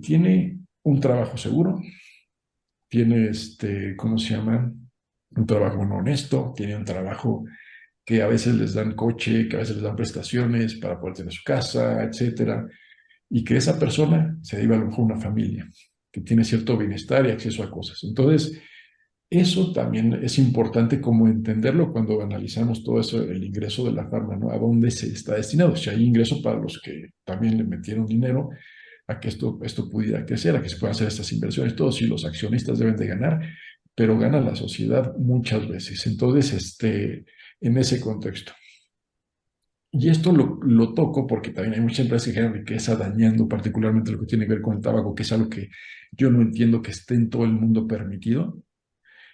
tiene un trabajo seguro, tiene, ¿cómo se llama? Un trabajo no honesto, tiene un trabajo que a veces les dan coche, que a veces les dan prestaciones para poder tener su casa, etcétera, y que esa persona se debe a lo mejor a una familia, que tiene cierto bienestar y acceso a cosas. Entonces, eso también es importante como entenderlo cuando analizamos todo eso, el ingreso de la farma, ¿no? A dónde se está destinado. Si hay ingreso para los que también le metieron dinero a que esto pudiera crecer, a que se puedan hacer estas inversiones, todos, si los accionistas deben de ganar, pero gana la sociedad muchas veces. Entonces, en ese contexto. Y esto lo toco porque también hay muchas empresas que generan riqueza dañando particularmente lo que tiene que ver con el tabaco, que es algo que yo no entiendo que esté en todo el mundo permitido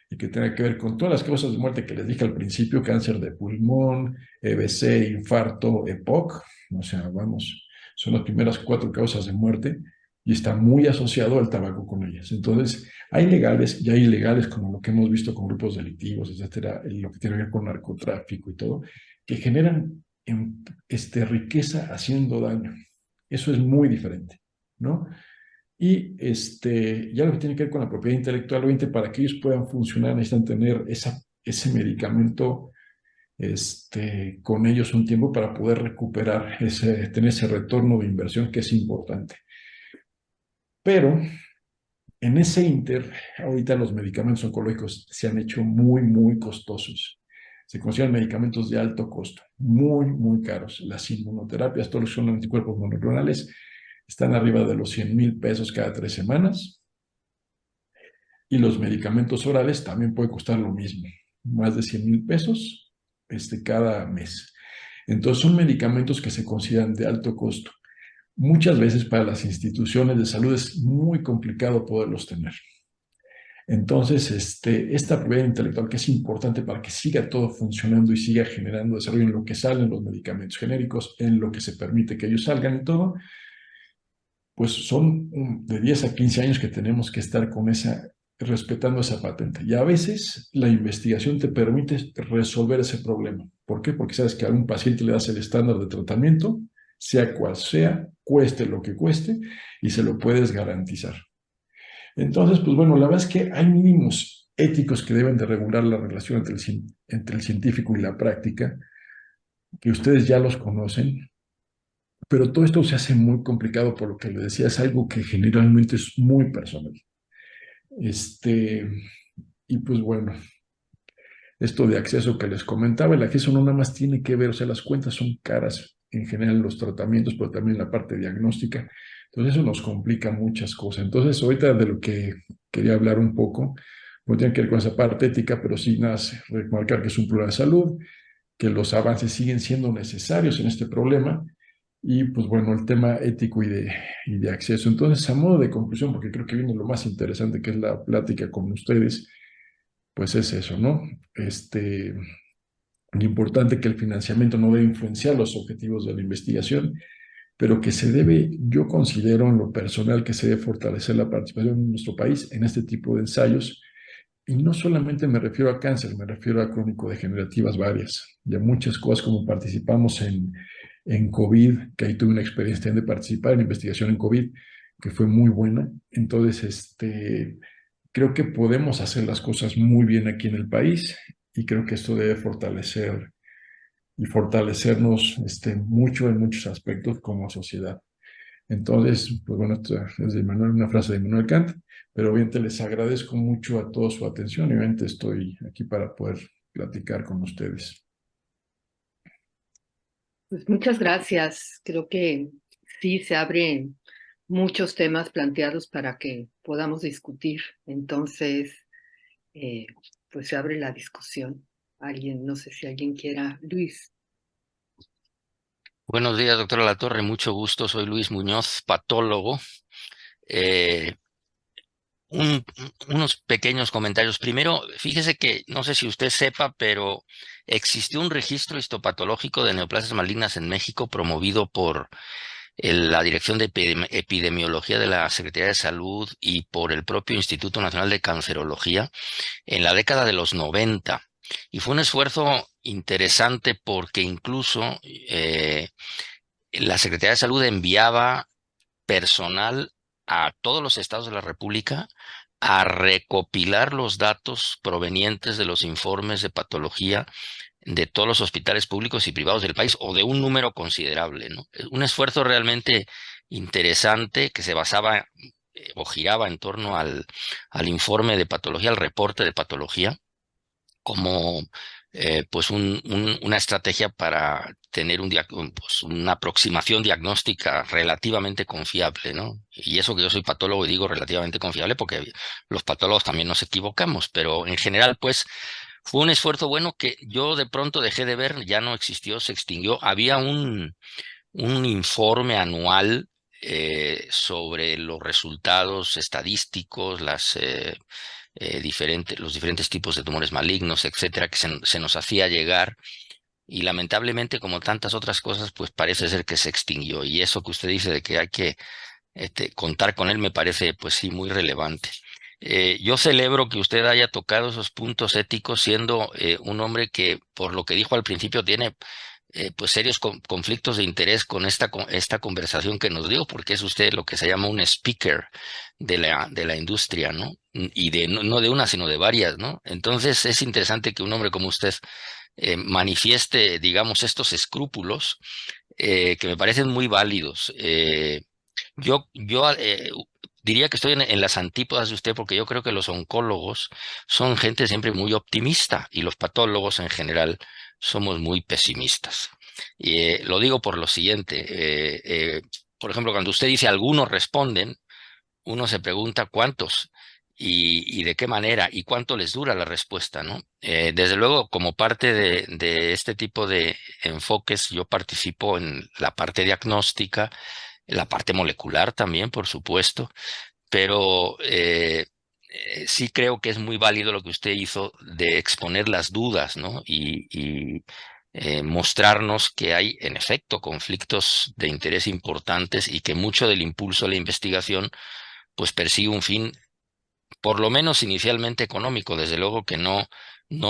y que tenga que ver con todas las causas de muerte que les dije al principio: cáncer de pulmón, EBC, infarto, EPOC. O sea, vamos, son las primeras 4 causas de muerte y está muy asociado al tabaco con ellas. Entonces, hay legales y hay ilegales, como lo que hemos visto con grupos delictivos, etcétera, lo que tiene que ver con narcotráfico y todo, que generan riqueza haciendo daño. Eso es muy diferente, ¿no? Y ya lo que tiene que ver con la propiedad intelectual, obviamente, para que ellos puedan funcionar, necesitan tener ese medicamento con ellos un tiempo para poder recuperar, tener ese retorno de inversión que es importante. Pero en ese inter, ahorita los medicamentos oncológicos se han hecho muy, muy costosos. Se consideran medicamentos de alto costo, muy, muy caros. Las inmunoterapias, todos los que son anticuerpos monoclonales, están arriba de los 100,000 pesos cada 3 semanas. Y los medicamentos orales también puede costar lo mismo, más de 100,000 pesos cada mes. Entonces son medicamentos que se consideran de alto costo. Muchas veces para las instituciones de salud es muy complicado poderlos tener. Entonces, esta propiedad intelectual, que es importante para que siga todo funcionando y siga generando desarrollo en lo que salen los medicamentos genéricos, en lo que se permite que ellos salgan y todo, pues son de 10 a 15 años que tenemos que estar respetando esa patente. Y a veces la investigación te permite resolver ese problema. ¿Por qué? Porque sabes que a un paciente le das el estándar de tratamiento, sea cual sea, cueste lo que cueste, y se lo puedes garantizar. Entonces, pues bueno, la verdad es que hay mínimos éticos que deben de regular la relación entre el científico y la práctica, que ustedes ya los conocen, pero todo esto se hace muy complicado por lo que les decía, es algo que generalmente es muy personal. Y pues bueno, esto de acceso que les comentaba, el acceso no nada más tiene que ver, o sea, las cuentas son caras en general, los tratamientos, pero también la parte diagnóstica. Entonces eso nos complica muchas cosas. Entonces ahorita de lo que quería hablar un poco, no tiene que ver con esa parte ética, pero sí nace remarcar que es un problema de salud, que los avances siguen siendo necesarios en este problema y pues bueno, el tema ético y de acceso. Entonces, a modo de conclusión, porque creo que viene lo más interesante que es la plática con ustedes, pues es eso, ¿no? Importante que el financiamiento no debe influenciar los objetivos de la investigación, pero que se debe, yo considero en lo personal que se debe fortalecer la participación en nuestro país en este tipo de ensayos. Y no solamente me refiero a cáncer, me refiero a crónico-degenerativas varias y a muchas cosas como participamos en COVID, que ahí tuve una experiencia de participar en investigación en COVID, que fue muy buena. Entonces, creo que podemos hacer las cosas muy bien aquí en el país y creo que esto debe fortalecer y fortalecernos mucho en muchos aspectos como sociedad. Entonces, pues bueno, esto es de Manuel, una frase de Manuel Kant, pero obviamente les agradezco mucho a todos su atención y obviamente estoy aquí para poder platicar con ustedes. Pues muchas gracias. Creo que sí se abren muchos temas planteados para que podamos discutir. Entonces, eh, pues se abre la discusión. Alguien, no sé si alguien quiera, Luis. Buenos días, doctora Latorre, mucho gusto. Soy Luis Muñoz, patólogo. Eh, unos pequeños comentarios. Primero, fíjese que no sé si usted sepa, pero existió un registro histopatológico de neoplasias malignas en México promovido por la Dirección de Epidemiología de la Secretaría de Salud y por el propio Instituto Nacional de Cancerología en la década de los 90. Y fue un esfuerzo interesante porque incluso la Secretaría de Salud enviaba personal a todos los estados de la República a recopilar los datos provenientes de los informes de patología de todos los hospitales públicos y privados del país, o de un número considerable, ¿no? Un esfuerzo realmente interesante que se basaba o giraba en torno al informe de patología, al reporte de patología, como pues una estrategia para tener pues una aproximación diagnóstica relativamente confiable, ¿no? Y eso que yo soy patólogo y digo relativamente confiable porque los patólogos también nos equivocamos, pero en general pues fue un esfuerzo bueno que yo de pronto dejé de ver, ya no existió, se extinguió. Había un informe anual sobre los resultados estadísticos, los diferentes tipos de tumores malignos, etcétera, que se nos hacía llegar. Y lamentablemente, como tantas otras cosas, pues parece ser que se extinguió. Y eso que usted dice de que hay que contar con él me parece, pues sí, muy relevante. Yo celebro que usted haya tocado esos puntos éticos siendo un hombre que, por lo que dijo al principio, tiene pues serios conflictos de interés con esta conversación que nos dio, porque es usted lo que se llama un speaker de la industria, ¿no? Y no de una, sino de varias, ¿no? Entonces es interesante que un hombre como usted manifieste, digamos, estos escrúpulos que me parecen muy válidos. Yo diría que estoy en las antípodas de usted porque yo creo que los oncólogos son gente siempre muy optimista y los patólogos en general somos muy pesimistas. Y lo digo por lo siguiente. Por ejemplo, cuando usted dice algunos responden, uno se pregunta cuántos y de qué manera y cuánto les dura la respuesta, ¿no? Desde luego, como parte de este tipo de enfoques, yo participo en la parte diagnóstica, la parte molecular también, por supuesto, pero sí creo que es muy válido lo que usted hizo de exponer las dudas, ¿no? Y mostrarnos que hay, en efecto, conflictos de interés importantes y que mucho del impulso a la investigación, pues persigue un fin, por lo menos inicialmente económico. Desde luego que no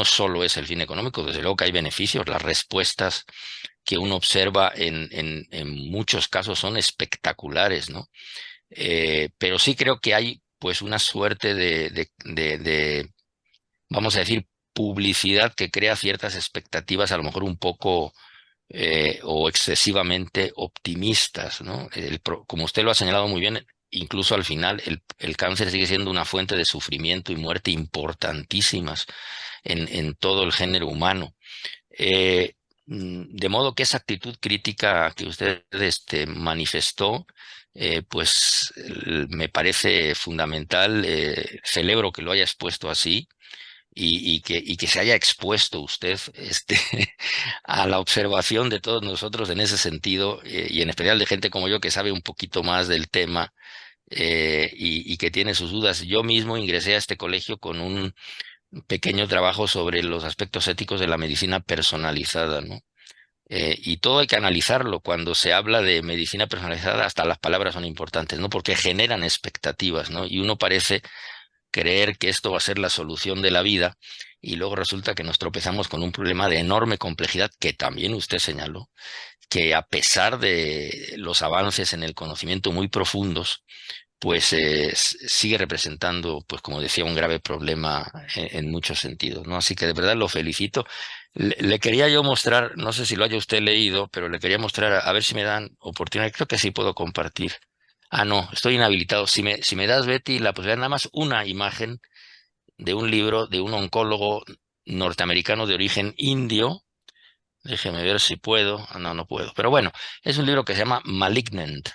solo es el fin económico, desde luego que hay beneficios. Las respuestas que uno observa en muchos casos son espectaculares, ¿no? Pero sí creo que hay pues una suerte vamos a decir, publicidad que crea ciertas expectativas a lo mejor un poco o excesivamente optimistas, ¿no? Como usted lo ha señalado muy bien, incluso al final el cáncer sigue siendo una fuente de sufrimiento y muerte importantísimas en todo el género humano. De modo que esa actitud crítica que usted manifestó pues me parece fundamental. Celebro que lo haya expuesto así y que se haya expuesto usted a la observación de todos nosotros en ese sentido, y en especial de gente como yo que sabe un poquito más del tema, y que tiene sus dudas. Yo mismo ingresé a este colegio con un pequeño trabajo sobre los aspectos éticos de la medicina personalizada, ¿no? Y todo hay que analizarlo. Cuando se habla de medicina personalizada, hasta las palabras son importantes, ¿no? Porque generan expectativas, ¿no? Y uno parece creer que esto va a ser la solución de la vida, y luego resulta que nos tropezamos con un problema de enorme complejidad que también usted señaló, que a pesar de los avances en el conocimiento muy profundos, pues sigue representando, pues como decía, un grave problema en muchos sentidos, ¿no? Así que de verdad lo felicito. Le quería yo mostrar, no sé si lo haya usted leído, pero le quería mostrar, a ver si me dan oportunidad, creo que sí puedo compartir. Ah, no, estoy inhabilitado. Si me das, Betty, la posibilidad, nada más una imagen de un libro de un oncólogo norteamericano de origen indio. Déjeme ver si puedo. Ah, no, no puedo. Pero bueno, es un libro que se llama Malignant,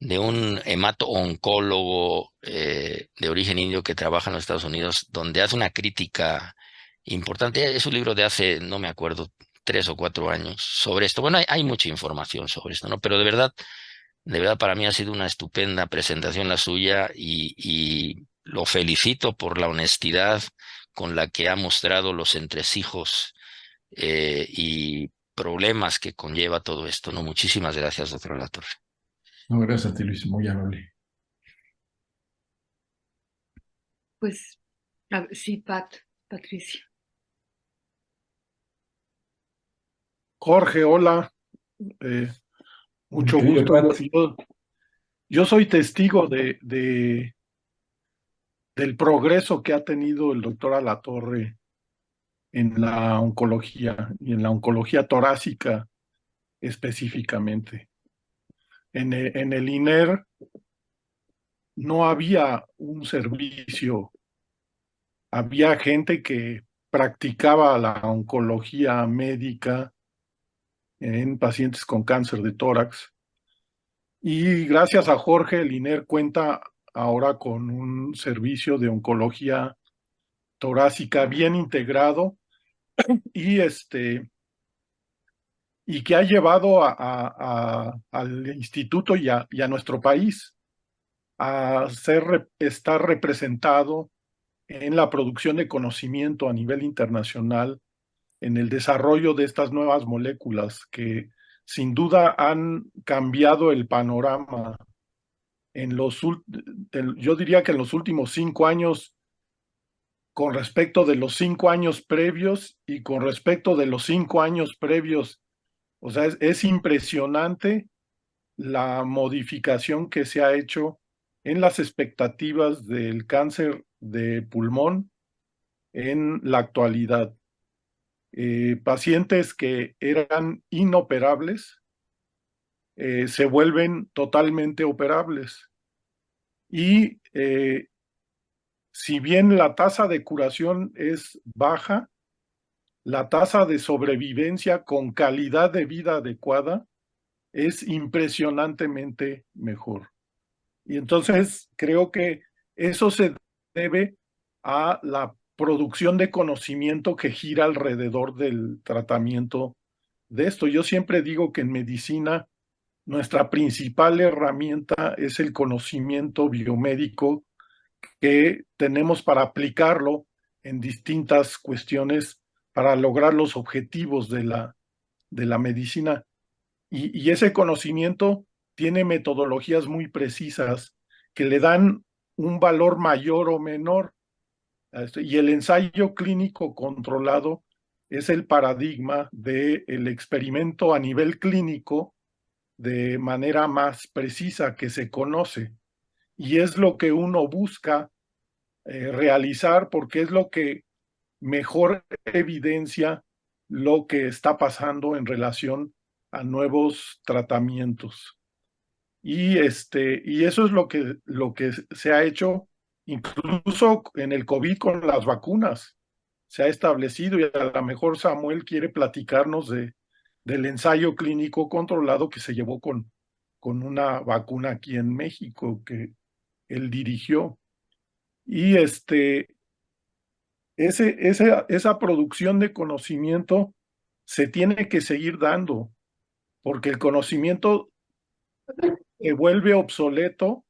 de un hemato-oncólogo de origen indio que trabaja en los Estados Unidos, donde hace una crítica importante. Es un libro de hace, no me acuerdo, 3 o 4 años sobre esto. Bueno, hay mucha información sobre esto, ¿no? Pero de verdad para mí ha sido una estupenda presentación la suya, y lo felicito por la honestidad con la que ha mostrado los entresijos y problemas que conlleva todo esto, ¿no? Muchísimas gracias, doctor Latorre. No, gracias a ti, Luis, muy amable. Pues sí, Patricia. Jorge, hola, eh, Mi mucho querido gusto. Pat, Yo soy testigo del progreso que ha tenido el doctor Alatorre en la oncología y en la oncología torácica específicamente. En el INER no había un servicio, había gente que practicaba la oncología médica en pacientes con cáncer de tórax. Y gracias a Jorge, el INER cuenta ahora con un servicio de oncología torácica bien integrado y, y que ha llevado al instituto y a nuestro país a estar representado en la producción de conocimiento a nivel internacional, en el desarrollo de estas nuevas moléculas que sin duda han cambiado el panorama yo diría que en los últimos 5 años, con respecto de los 5 años previos y con respecto de los 5 años previos, o sea, es impresionante la modificación que se ha hecho en las expectativas del cáncer de pulmón en la actualidad. Pacientes que eran inoperables se vuelven totalmente operables. Y si bien la tasa de curación es baja, la tasa de sobrevivencia con calidad de vida adecuada es impresionantemente mejor. Y entonces creo que eso se debe a la producción de conocimiento que gira alrededor del tratamiento de esto. Yo siempre digo que en medicina nuestra principal herramienta es el conocimiento biomédico que tenemos para aplicarlo en distintas cuestiones para lograr los objetivos de la medicina. Y ese conocimiento tiene metodologías muy precisas que le dan un valor mayor o menor. Y el ensayo clínico controlado es el paradigma del experimento a nivel clínico de manera más precisa que se conoce. Y es lo que uno busca realizar porque es lo que mejor evidencia lo que está pasando en relación a nuevos tratamientos. Y eso es lo que se ha hecho incluso en el COVID con las vacunas. Se ha establecido, y a lo mejor Samuel quiere platicarnos del ensayo clínico controlado que se llevó con con una vacuna aquí en México que él dirigió. Y esa producción de conocimiento se tiene que seguir dando, porque el conocimiento se vuelve obsoleto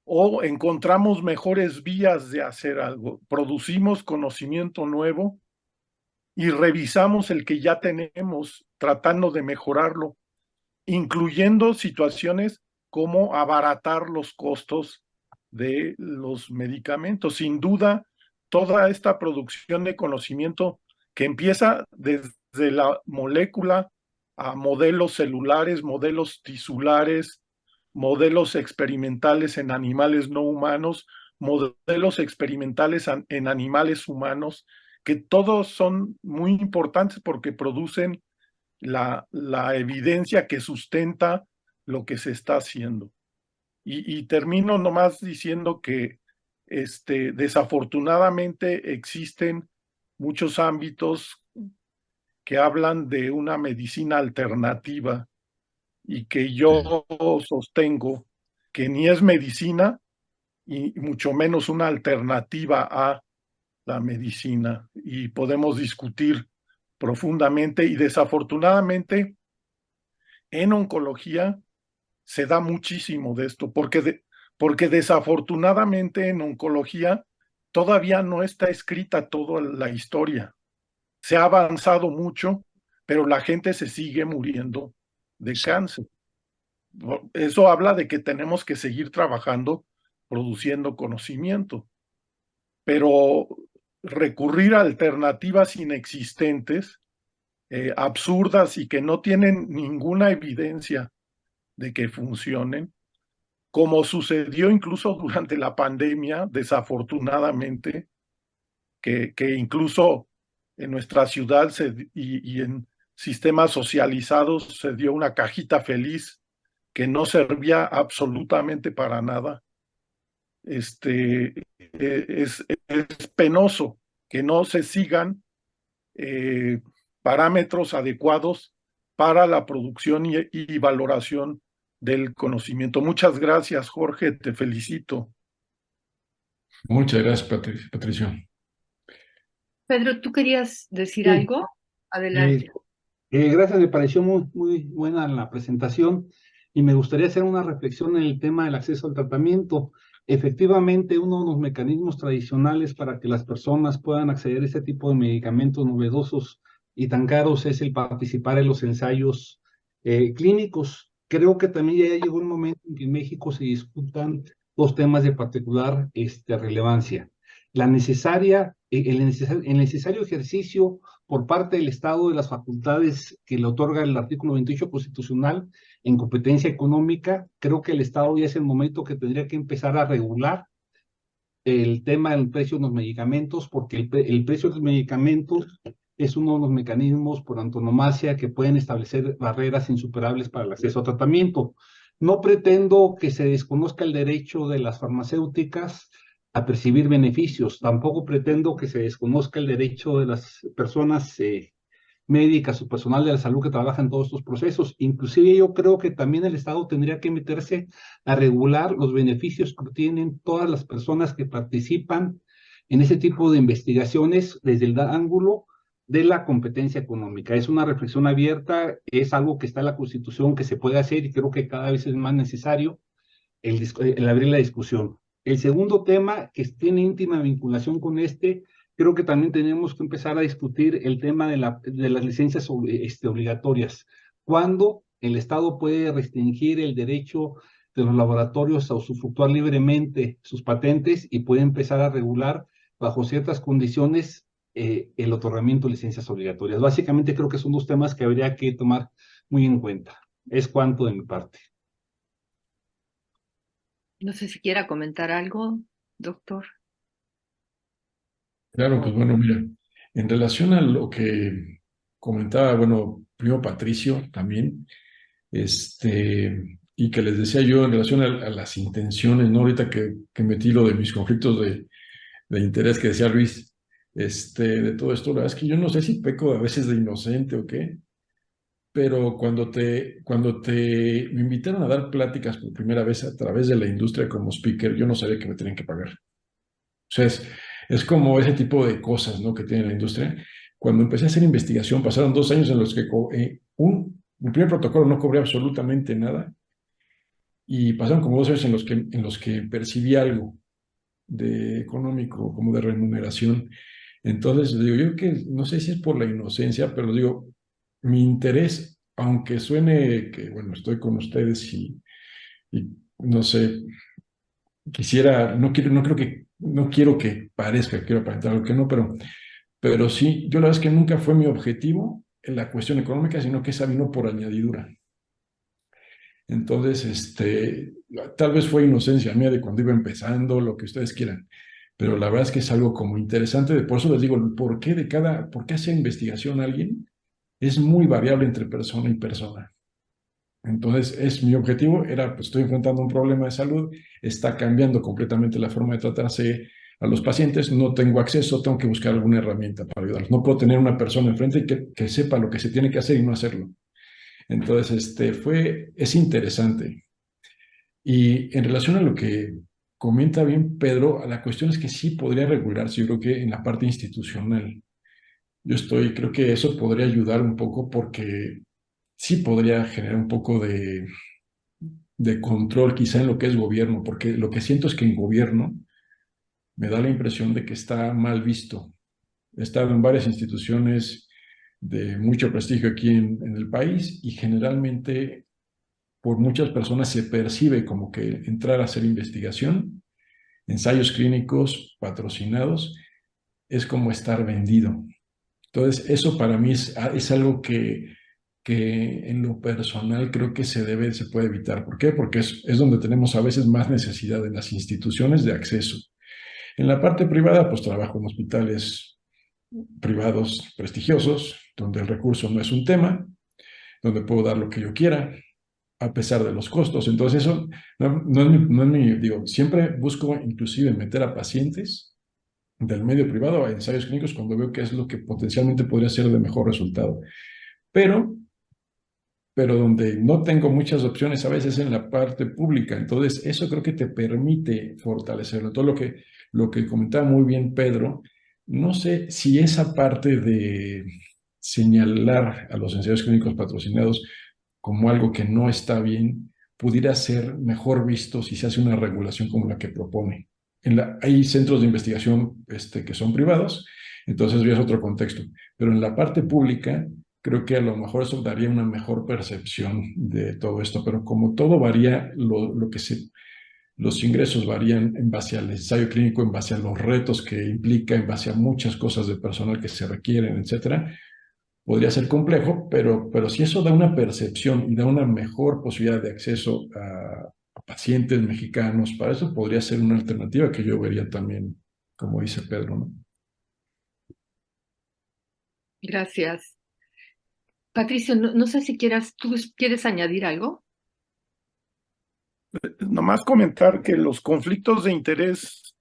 o encontramos mejores vías de hacer algo. Producimos conocimiento nuevo y revisamos el que ya tenemos, tratando de mejorarlo, incluyendo situaciones como abaratar los costos de los medicamentos. Sin duda, toda esta producción de conocimiento que empieza desde la molécula a modelos celulares, modelos tisulares, modelos experimentales en animales no humanos, modelos experimentales en animales humanos, que todos son muy importantes porque producen la evidencia que sustenta lo que se está haciendo. Y termino nomás diciendo que desafortunadamente existen muchos ámbitos que hablan de una medicina alternativa y que yo sostengo que ni es medicina y mucho menos una alternativa a la medicina. Y podemos discutir profundamente y desafortunadamente en oncología se da muchísimo de esto, porque desafortunadamente en oncología todavía no está escrita toda la historia. Se ha avanzado mucho, pero la gente se sigue muriendo de cáncer. Eso habla de que tenemos que seguir trabajando, produciendo conocimiento, pero recurrir a alternativas inexistentes, absurdas y que no tienen ninguna evidencia de que funcionen, como sucedió incluso durante la pandemia, desafortunadamente, que incluso en nuestra ciudad y en sistemas socializados se dio una cajita feliz que no servía absolutamente para nada. Es penoso que no se sigan parámetros adecuados para la producción y valoración del conocimiento. Muchas gracias, Jorge, te felicito. Muchas gracias, Patricio. Pedro, ¿tú querías decir Sí. algo? Adelante. Gracias, me pareció muy buena la presentación y me gustaría hacer una reflexión en el tema del acceso al tratamiento. Efectivamente, uno de los mecanismos tradicionales para que las personas puedan acceder a este tipo de medicamentos novedosos y tan caros es el participar en los ensayos clínicos. Creo que también ya llegó un momento en que en México se discutan dos temas de particular relevancia. El necesario ejercicio por parte del Estado de las facultades que le otorga el artículo 28 constitucional en competencia económica. Creo que el Estado ya es el momento que tendría que empezar a regular el tema del precio de los medicamentos, porque el precio de los medicamentos es uno de los mecanismos por antonomasia que pueden establecer barreras insuperables para el acceso a tratamiento. No pretendo que se desconozca el derecho de las farmacéuticas a percibir beneficios. Tampoco pretendo que se desconozca el derecho de las personas médicas o personal de la salud que trabaja en todos estos procesos. Inclusive yo creo que también el Estado tendría que meterse a regular los beneficios que tienen todas las personas que participan en ese tipo de investigaciones desde el ángulo de la competencia económica. Es una reflexión abierta, es algo que está en la Constitución, que se puede hacer y creo que cada vez es más necesario el abrir la discusión. El segundo tema, que tiene íntima vinculación con creo que también tenemos que empezar a discutir el tema de las licencias obligatorias. ¿Cuándo el Estado puede restringir el derecho de los laboratorios a usufructuar libremente sus patentes y puede empezar a regular bajo ciertas condiciones el otorgamiento de licencias obligatorias? Básicamente creo que son dos temas que habría que tomar muy en cuenta. Es cuanto de mi parte. No sé si quiera comentar algo, doctor. Claro, pues bueno, mira, en relación a lo que comentaba, bueno, primero Patricio también, y que les decía yo en relación a las intenciones, ¿no? Ahorita que metí lo de mis conflictos de interés que decía Luis, de todo esto, la verdad es que yo no sé si peco a veces de inocente o qué, pero me invitaron a dar pláticas por primera vez a través de la industria como speaker, yo no sabía que me tenían que pagar. O sea, es como ese tipo de cosas, ¿no?, que tiene la industria. Cuando empecé a hacer investigación, pasaron 2 años en los que mi primer protocolo no cobré absolutamente nada, y pasaron como 2 años en los que percibí algo de económico, como de remuneración. Entonces, digo, yo que no sé si es por la inocencia, pero digo, mi interés, aunque suene que, bueno, estoy con ustedes y no sé, no quiero que parezca que quiero aparentar algo que no, pero sí, yo la verdad es que nunca fue mi objetivo en la cuestión económica, sino que esa vino por añadidura. Entonces, tal vez fue inocencia mía de cuando iba empezando, lo que ustedes quieran, pero la verdad es que es algo como interesante. Por eso les digo, por qué hacer investigación a alguien es muy variable entre persona y persona. Entonces, mi objetivo era, pues estoy enfrentando un problema de salud, está cambiando completamente la forma de tratarse a los pacientes, no tengo acceso, tengo que buscar alguna herramienta para ayudarlos. No puedo tener una persona enfrente que sepa lo que se tiene que hacer y no hacerlo. Entonces, es interesante. Y en relación a lo que comenta bien Pedro, la cuestión es que sí podría regularse, yo creo que en la parte institucional. Creo que eso podría ayudar un poco porque sí podría generar un poco de control quizá en lo que es gobierno, porque lo que siento es que en gobierno me da la impresión de que está mal visto. He estado en varias instituciones de mucho prestigio aquí en el país y generalmente por muchas personas se percibe como que entrar a hacer investigación, ensayos clínicos patrocinados, es como estar vendido. Entonces, eso para mí es algo que en lo personal creo que se puede evitar. ¿Por qué? Porque es donde tenemos a veces más necesidad en las instituciones de acceso. En la parte privada, pues trabajo en hospitales privados prestigiosos, donde el recurso no es un tema, donde puedo dar lo que yo quiera, a pesar de los costos. Entonces eso digo, siempre busco inclusive meter a pacientes del medio privado a ensayos clínicos cuando veo que es lo que potencialmente podría ser de mejor resultado. Pero donde no tengo muchas opciones a veces en la parte pública. Entonces, eso creo que te permite fortalecerlo. Todo lo que comentaba muy bien Pedro, no sé si esa parte de señalar a los ensayos clínicos patrocinados como algo que no está bien, pudiera ser mejor visto si se hace una regulación como la que propone. Hay centros de investigación que son privados, entonces ya es otro contexto, pero en la parte pública creo que a lo mejor eso daría una mejor percepción de todo esto, pero como todo varía, los ingresos varían en base al ensayo clínico, en base a los retos que implica, en base a muchas cosas de personal que se requieren, etcétera. Podría ser complejo, pero si eso da una percepción y da una mejor posibilidad de acceso a pacientes mexicanos, para eso podría ser una alternativa que yo vería también, como dice Pedro, ¿no? Gracias. Patricio, no sé si tú quieres añadir algo. Nomás comentar que los conflictos de interés,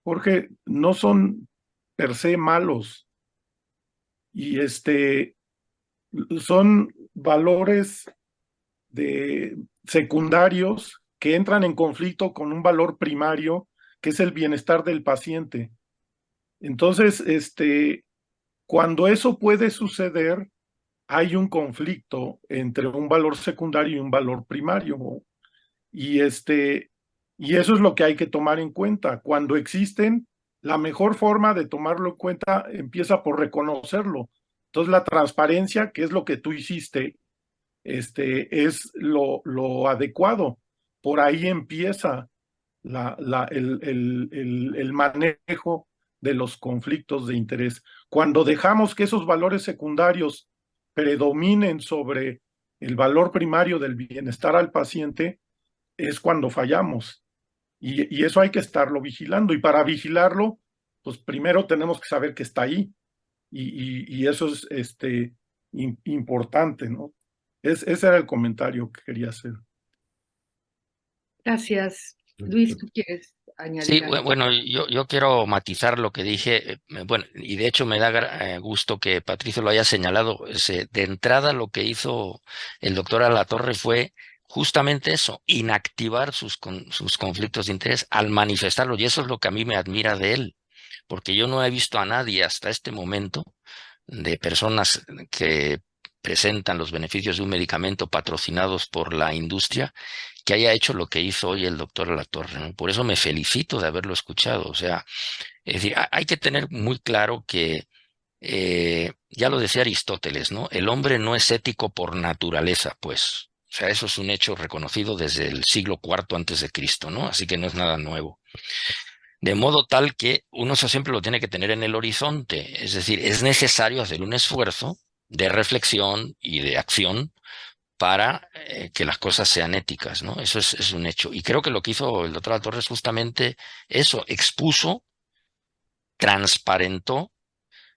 Jorge, no son per se malos y son valores secundarios que entran en conflicto con un valor primario que es el bienestar del paciente. Entonces, cuando eso puede suceder, hay un conflicto entre un valor secundario y un valor primario. Y y eso es lo que hay que tomar en cuenta. Cuando existen, la mejor forma de tomarlo en cuenta empieza por reconocerlo. Entonces, la transparencia, que es lo que tú hiciste, es lo adecuado. Por ahí empieza el manejo de los conflictos de interés. Cuando dejamos que esos valores secundarios predominen sobre el valor primario del bienestar al paciente, es cuando fallamos. Y eso hay que estarlo vigilando. Y para vigilarlo, pues primero tenemos que saber que está ahí. Y eso es importante, ¿no? Ese era el comentario que quería hacer. Gracias. Luis, ¿tú quieres añadir Sí, algo. bueno, yo quiero matizar lo que dije, bueno, y de hecho me da gusto que Patricio lo haya señalado. De entrada lo que hizo el doctor Alatorre fue justamente eso, inactivar sus conflictos de interés al manifestarlos, y eso es lo que a mí me admira de él, porque yo no he visto a nadie hasta este momento de personas que presentan los beneficios de un medicamento patrocinados por la industria que haya hecho lo que hizo hoy el doctor Alatorre, ¿no? Por eso me felicito de haberlo escuchado. O sea, es decir, hay que tener muy claro que, ya lo decía Aristóteles, ¿no? El hombre no es ético por naturaleza, pues. O sea, eso es un hecho reconocido desde el siglo IV antes de Cristo, ¿no? Así que no es nada nuevo. De modo tal que uno eso siempre lo tiene que tener en el horizonte. Es decir, es necesario hacer un esfuerzo de reflexión y de acción para que las cosas sean éticas, ¿no? Eso es un hecho. Y creo que lo que hizo el doctor Torres justamente eso, expuso, transparentó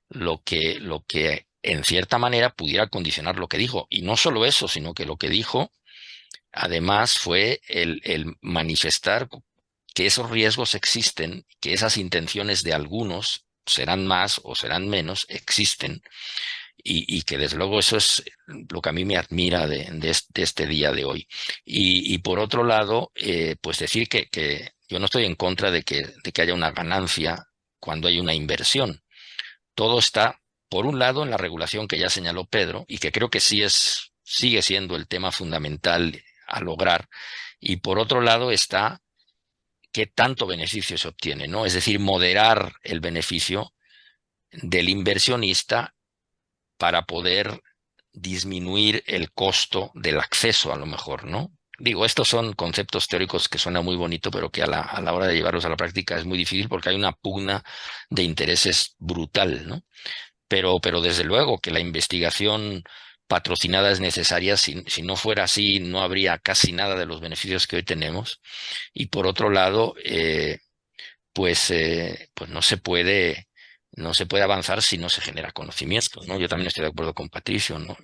lo que en cierta manera pudiera condicionar lo que dijo. Y no solo eso, sino que lo que dijo, además, fue el manifestar que esos riesgos existen, que esas intenciones de algunos serán más o serán menos, existen, y que desde luego eso es lo que a mí me admira de este día de hoy. Y por otro lado, pues decir que yo no estoy en contra de que haya una ganancia cuando hay una inversión. Todo está, por un lado, en la regulación que ya señaló Pedro, y que creo que sigue siendo el tema fundamental a lograr, y por otro lado está qué tanto beneficio se obtiene, ¿no? Es decir, moderar el beneficio del inversionista para poder disminuir el costo del acceso, a lo mejor, ¿no? Digo, estos son conceptos teóricos que suenan muy bonito, pero que a la hora de llevarlos a la práctica es muy difícil porque hay una pugna de intereses brutal, ¿no? Pero desde luego que la investigación patrocinada es necesaria. Si no fuera así, no habría casi nada de los beneficios que hoy tenemos. Y por otro lado, pues no se puede avanzar si no se genera conocimiento, ¿no? Yo también estoy de acuerdo con Patricio, ¿no?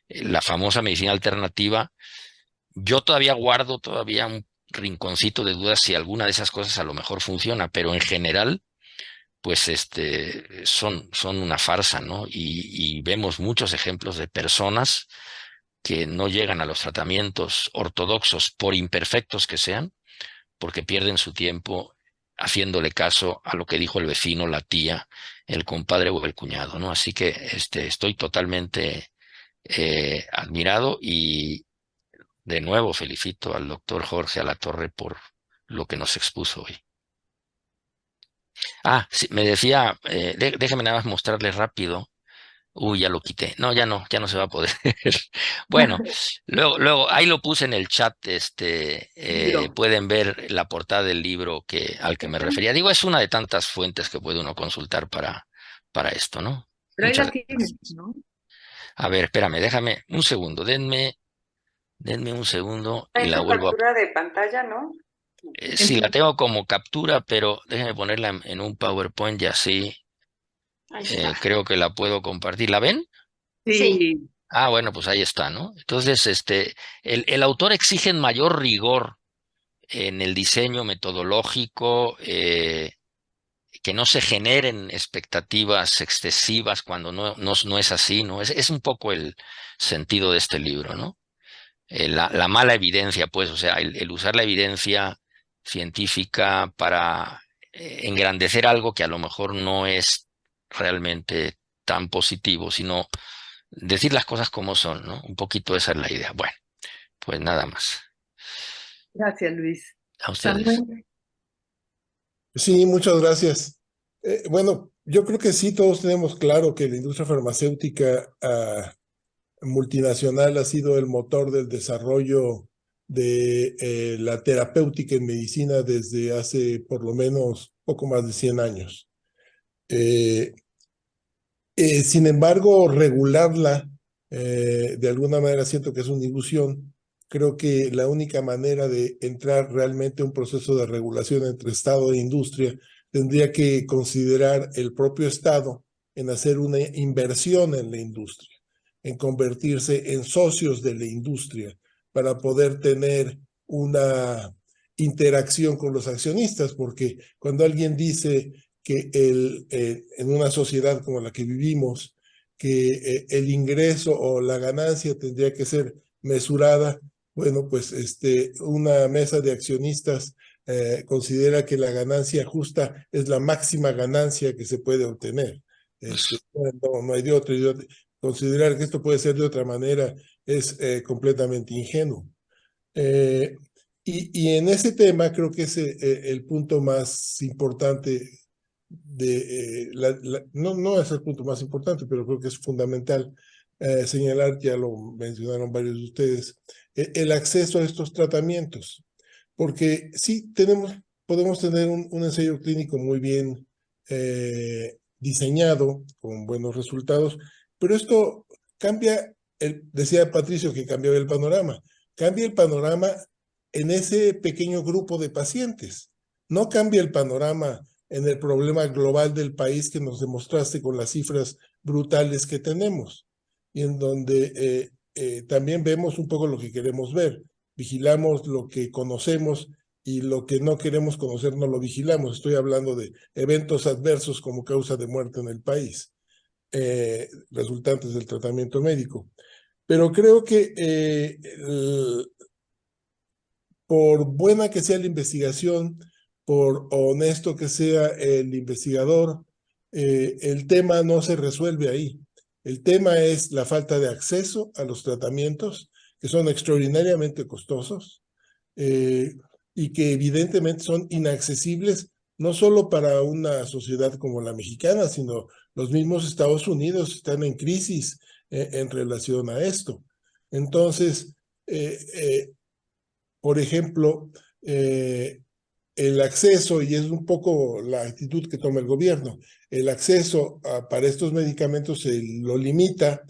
La famosa medicina alternativa, yo todavía guardo todavía un rinconcito de dudas si alguna de esas cosas a lo mejor funciona, pero en general, pues son una farsa, ¿no? Y vemos muchos ejemplos de personas que no llegan a los tratamientos ortodoxos, por imperfectos que sean, porque pierden su tiempo haciéndole caso a lo que dijo el vecino, la tía, el compadre o el cuñado, ¿no? Así que estoy totalmente admirado, y de nuevo felicito al doctor Jorge Alatorre por lo que nos expuso hoy. Ah, sí, me decía, déjeme nada más mostrarle rápido. Uy, ya lo quité. No, ya no se va a poder. Bueno, luego, ahí lo puse en el chat, Libro. pueden ver la portada del libro al que me refería. Digo, es una de tantas fuentes que puede uno consultar para esto, ¿no? Pero ahí Muchas la tienes, gracias. ¿no? A ver, espérame, déjame un segundo, denme un segundo y la Esa vuelvo a... captura de pantalla, ¿no? Sí, la tengo como captura, pero déjame ponerla en un PowerPoint y así Ahí está. creo que la puedo compartir. ¿La ven? Sí. Ah, bueno, pues ahí está, ¿no? Entonces, el autor exige mayor rigor en el diseño metodológico, que no se generen expectativas excesivas cuando no es así, ¿no? Es un poco el sentido de este libro, ¿no? La mala evidencia, pues, o sea, el usar la evidencia científica para engrandecer algo que a lo mejor no es realmente tan positivo, sino decir las cosas como son, ¿no? Un poquito esa es la idea. Bueno, pues nada más. Gracias, Luis. A ustedes. Samuel. Sí, muchas gracias. Bueno, yo creo que sí, todos tenemos claro que la industria farmacéutica multinacional ha sido el motor del desarrollo de la terapéutica en medicina desde hace por lo menos poco más de 100 años. Sin embargo, regularla de alguna manera siento que es una ilusión. Creo que la única manera de entrar realmente a un proceso de regulación entre Estado e industria tendría que considerar el propio Estado en hacer una inversión en la industria, en convertirse en socios de la industria para poder tener una interacción con los accionistas, porque cuando alguien dice que en una sociedad como la que vivimos, que el ingreso o la ganancia tendría que ser mesurada, bueno, pues una mesa de accionistas considera que la ganancia justa es la máxima ganancia que se puede obtener. No hay de otro. Considerar que esto puede ser de otra manera es completamente ingenuo. Y en ese tema creo que es el punto más importante no es el punto más importante, pero creo que es fundamental señalar, ya lo mencionaron varios de ustedes, el acceso a estos tratamientos. Porque sí podemos tener un ensayo clínico muy bien diseñado, con buenos resultados, pero esto cambia, decía Patricio que cambiaba el panorama, cambia el panorama en ese pequeño grupo de pacientes, no cambia el panorama en el problema global del país que nos demostraste con las cifras brutales que tenemos, y en donde también vemos un poco lo que queremos ver. Vigilamos lo que conocemos y lo que no queremos conocer no lo vigilamos. Estoy hablando de eventos adversos como causa de muerte en el país, resultantes del tratamiento médico. Pero creo que por buena que sea la investigación, por honesto que sea el investigador, el tema no se resuelve ahí. El tema es la falta de acceso a los tratamientos, que son extraordinariamente costosos y que evidentemente son inaccesibles, no solo para una sociedad como la mexicana, sino los mismos Estados Unidos están en crisis en relación a esto. Entonces, por ejemplo, el acceso, y es un poco la actitud que toma el gobierno, el acceso para estos medicamentos se lo limita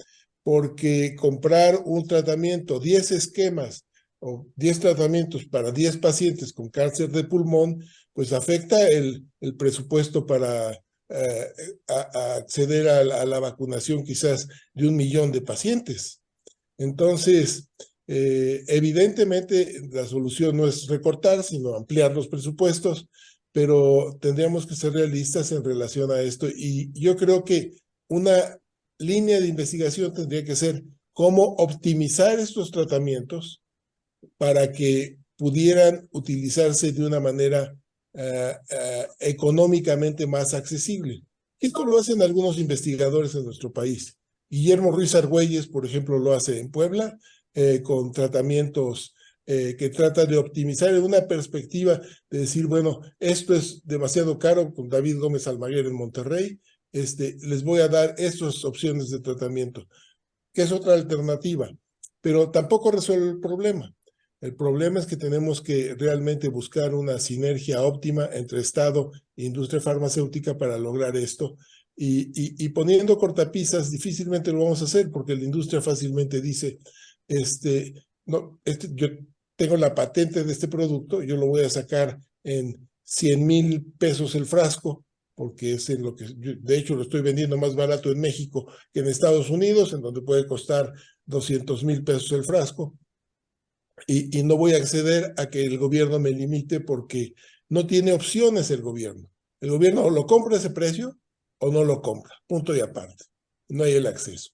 porque comprar un tratamiento, 10 esquemas o 10 tratamientos para 10 pacientes con cáncer de pulmón, pues afecta el presupuesto para acceder a la vacunación quizás de 1 millón de pacientes. Entonces, evidentemente la solución no es recortar, sino ampliar los presupuestos, pero tendríamos que ser realistas en relación a esto. Y yo creo que una línea de investigación tendría que ser cómo optimizar estos tratamientos para que pudieran utilizarse de una manera económicamente más accesible. Esto lo hacen algunos investigadores en nuestro país. Guillermo Ruiz Argüelles, por ejemplo, lo hace en Puebla, con tratamientos que trata de optimizar en una perspectiva de decir, bueno, esto es demasiado caro, con David Gómez Almaguer en Monterrey, les voy a dar estas opciones de tratamiento, que es otra alternativa, pero tampoco resuelve el problema. El problema es que tenemos que realmente buscar una sinergia óptima entre Estado e industria farmacéutica para lograr esto. Y poniendo cortapisas difícilmente lo vamos a hacer porque la industria fácilmente dice, yo tengo la patente de este producto, yo lo voy a sacar en 100,000 pesos el frasco, porque es en lo que, de hecho lo estoy vendiendo más barato en México que en Estados Unidos, en donde puede costar 200,000 pesos el frasco. Y no voy a acceder a que el gobierno me limite porque no tiene opciones el gobierno. El gobierno o lo compra a ese precio o no lo compra, punto y aparte. No hay el acceso.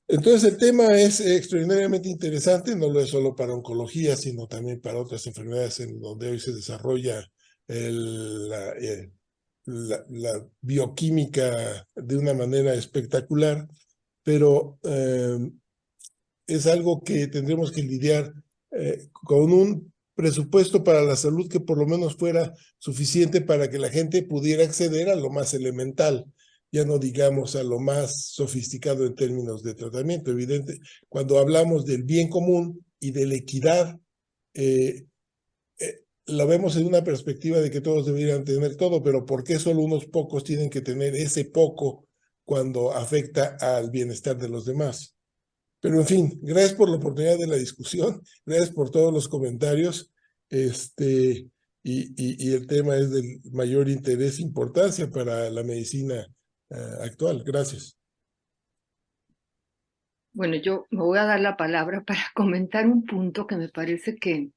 Entonces el tema es extraordinariamente interesante, no lo es solo para oncología, sino también para otras enfermedades en donde hoy se desarrolla la bioquímica de una manera espectacular, pero es algo que tendremos que lidiar con un presupuesto para la salud que por lo menos fuera suficiente para que la gente pudiera acceder a lo más elemental, ya no digamos a lo más sofisticado en términos de tratamiento. Evidente, cuando hablamos del bien común y de la equidad, lo vemos en una perspectiva de que todos deberían tener todo, pero ¿por qué solo unos pocos tienen que tener ese poco cuando afecta al bienestar de los demás? Pero en fin, gracias por la oportunidad de la discusión, gracias por todos los comentarios, y el tema es del mayor interés e importancia para la medicina actual. Gracias. Bueno, yo me voy a dar la palabra para comentar un punto que me parece que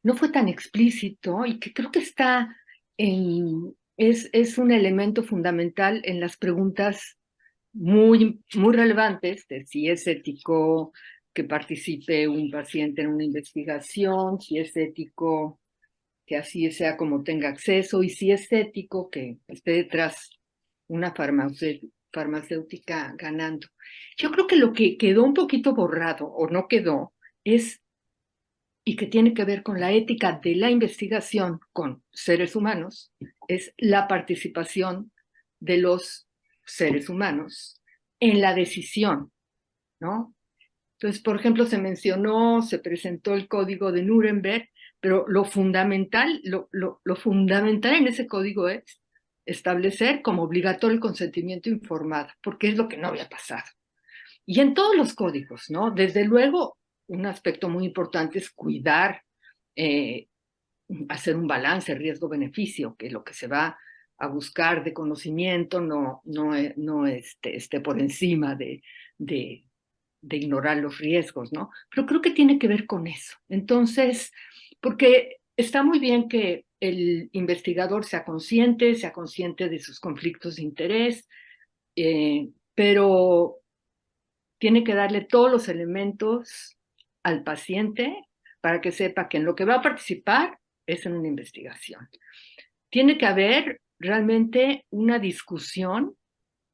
no fue tan explícito y que creo que está es un elemento fundamental en las preguntas muy relevantes de si es ético que participe un paciente en una investigación, si es ético que así sea como tenga acceso, y si es ético que esté detrás una farmacéutica ganando. Yo creo que lo que quedó un poquito borrado o no quedó es, y que tiene que ver con la ética de la investigación con seres humanos, es la participación de los seres humanos en la decisión, ¿no? Entonces, por ejemplo, se presentó el código de Nuremberg, pero lo fundamental en ese código es establecer como obligatorio el consentimiento informado, porque es lo que no había pasado. Y en todos los códigos, ¿no? Desde luego, un aspecto muy importante es cuidar, hacer un balance riesgo-beneficio, que lo que se va a buscar de conocimiento no esté por encima de ignorar los riesgos, ¿no? Pero creo que tiene que ver con eso. Entonces, porque está muy bien que el investigador sea consciente de sus conflictos de interés, pero tiene que darle todos los elementos al paciente para que sepa que en lo que va a participar es en una investigación. Tiene que haber realmente una discusión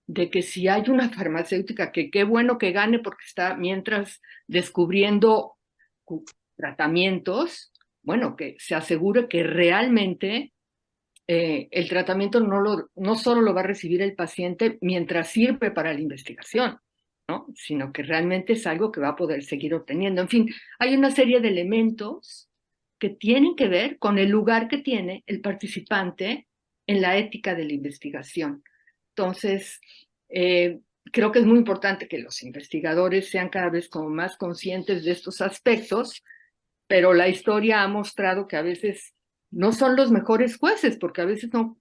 de que si hay una farmacéutica, que qué bueno que gane porque está mientras descubriendo tratamientos, bueno, que se asegure que realmente el tratamiento no solo lo va a recibir el paciente mientras sirve para la investigación, ¿no? Sino que realmente es algo que va a poder seguir obteniendo. En fin, hay una serie de elementos que tienen que ver con el lugar que tiene el participante en la ética de la investigación. Entonces, creo que es muy importante que los investigadores sean cada vez como más conscientes de estos aspectos, pero la historia ha mostrado que a veces no son los mejores jueces, porque a veces son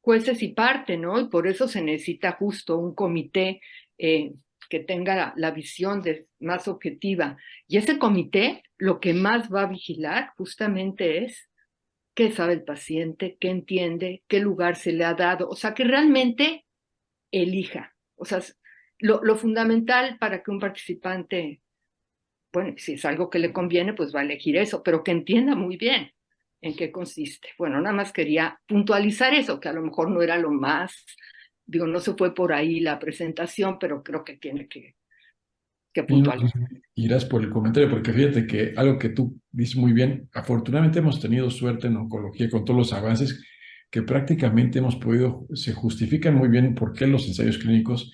jueces y parte, ¿no? Y por eso se necesita justo un comité que tenga la visión más objetiva. Y ese comité lo que más va a vigilar justamente es qué sabe el paciente, qué entiende, qué lugar se le ha dado, o sea, que realmente elija. O sea, lo fundamental para que un participante, bueno, si es algo que le conviene, pues va a elegir eso, pero que entienda muy bien en qué consiste. Bueno, nada más quería puntualizar eso, que a lo mejor no era lo más, digo, no se fue por ahí la presentación, pero creo que tiene que puntualizar. Y gracias por el comentario, porque fíjate que algo que tú dices muy bien, afortunadamente hemos tenido suerte en oncología con todos los avances que prácticamente se justifican muy bien por qué los ensayos clínicos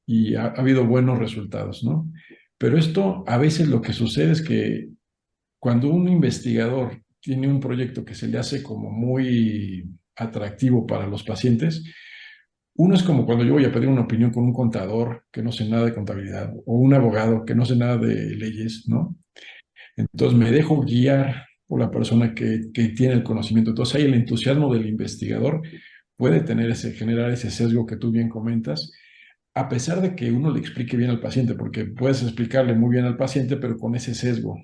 y ha habido buenos resultados, ¿no? Pero esto a veces lo que sucede es que cuando un investigador tiene un proyecto que se le hace como muy atractivo para los pacientes, uno es como cuando yo voy a pedir una opinión con un contador que no sé nada de contabilidad o un abogado que no sé nada de leyes, ¿no? Entonces me dejo guiar por la persona que tiene el conocimiento. Entonces ahí el entusiasmo del investigador puede generar ese sesgo que tú bien comentas, a pesar de que uno le explique bien al paciente, porque puedes explicarle muy bien al paciente, pero con ese sesgo.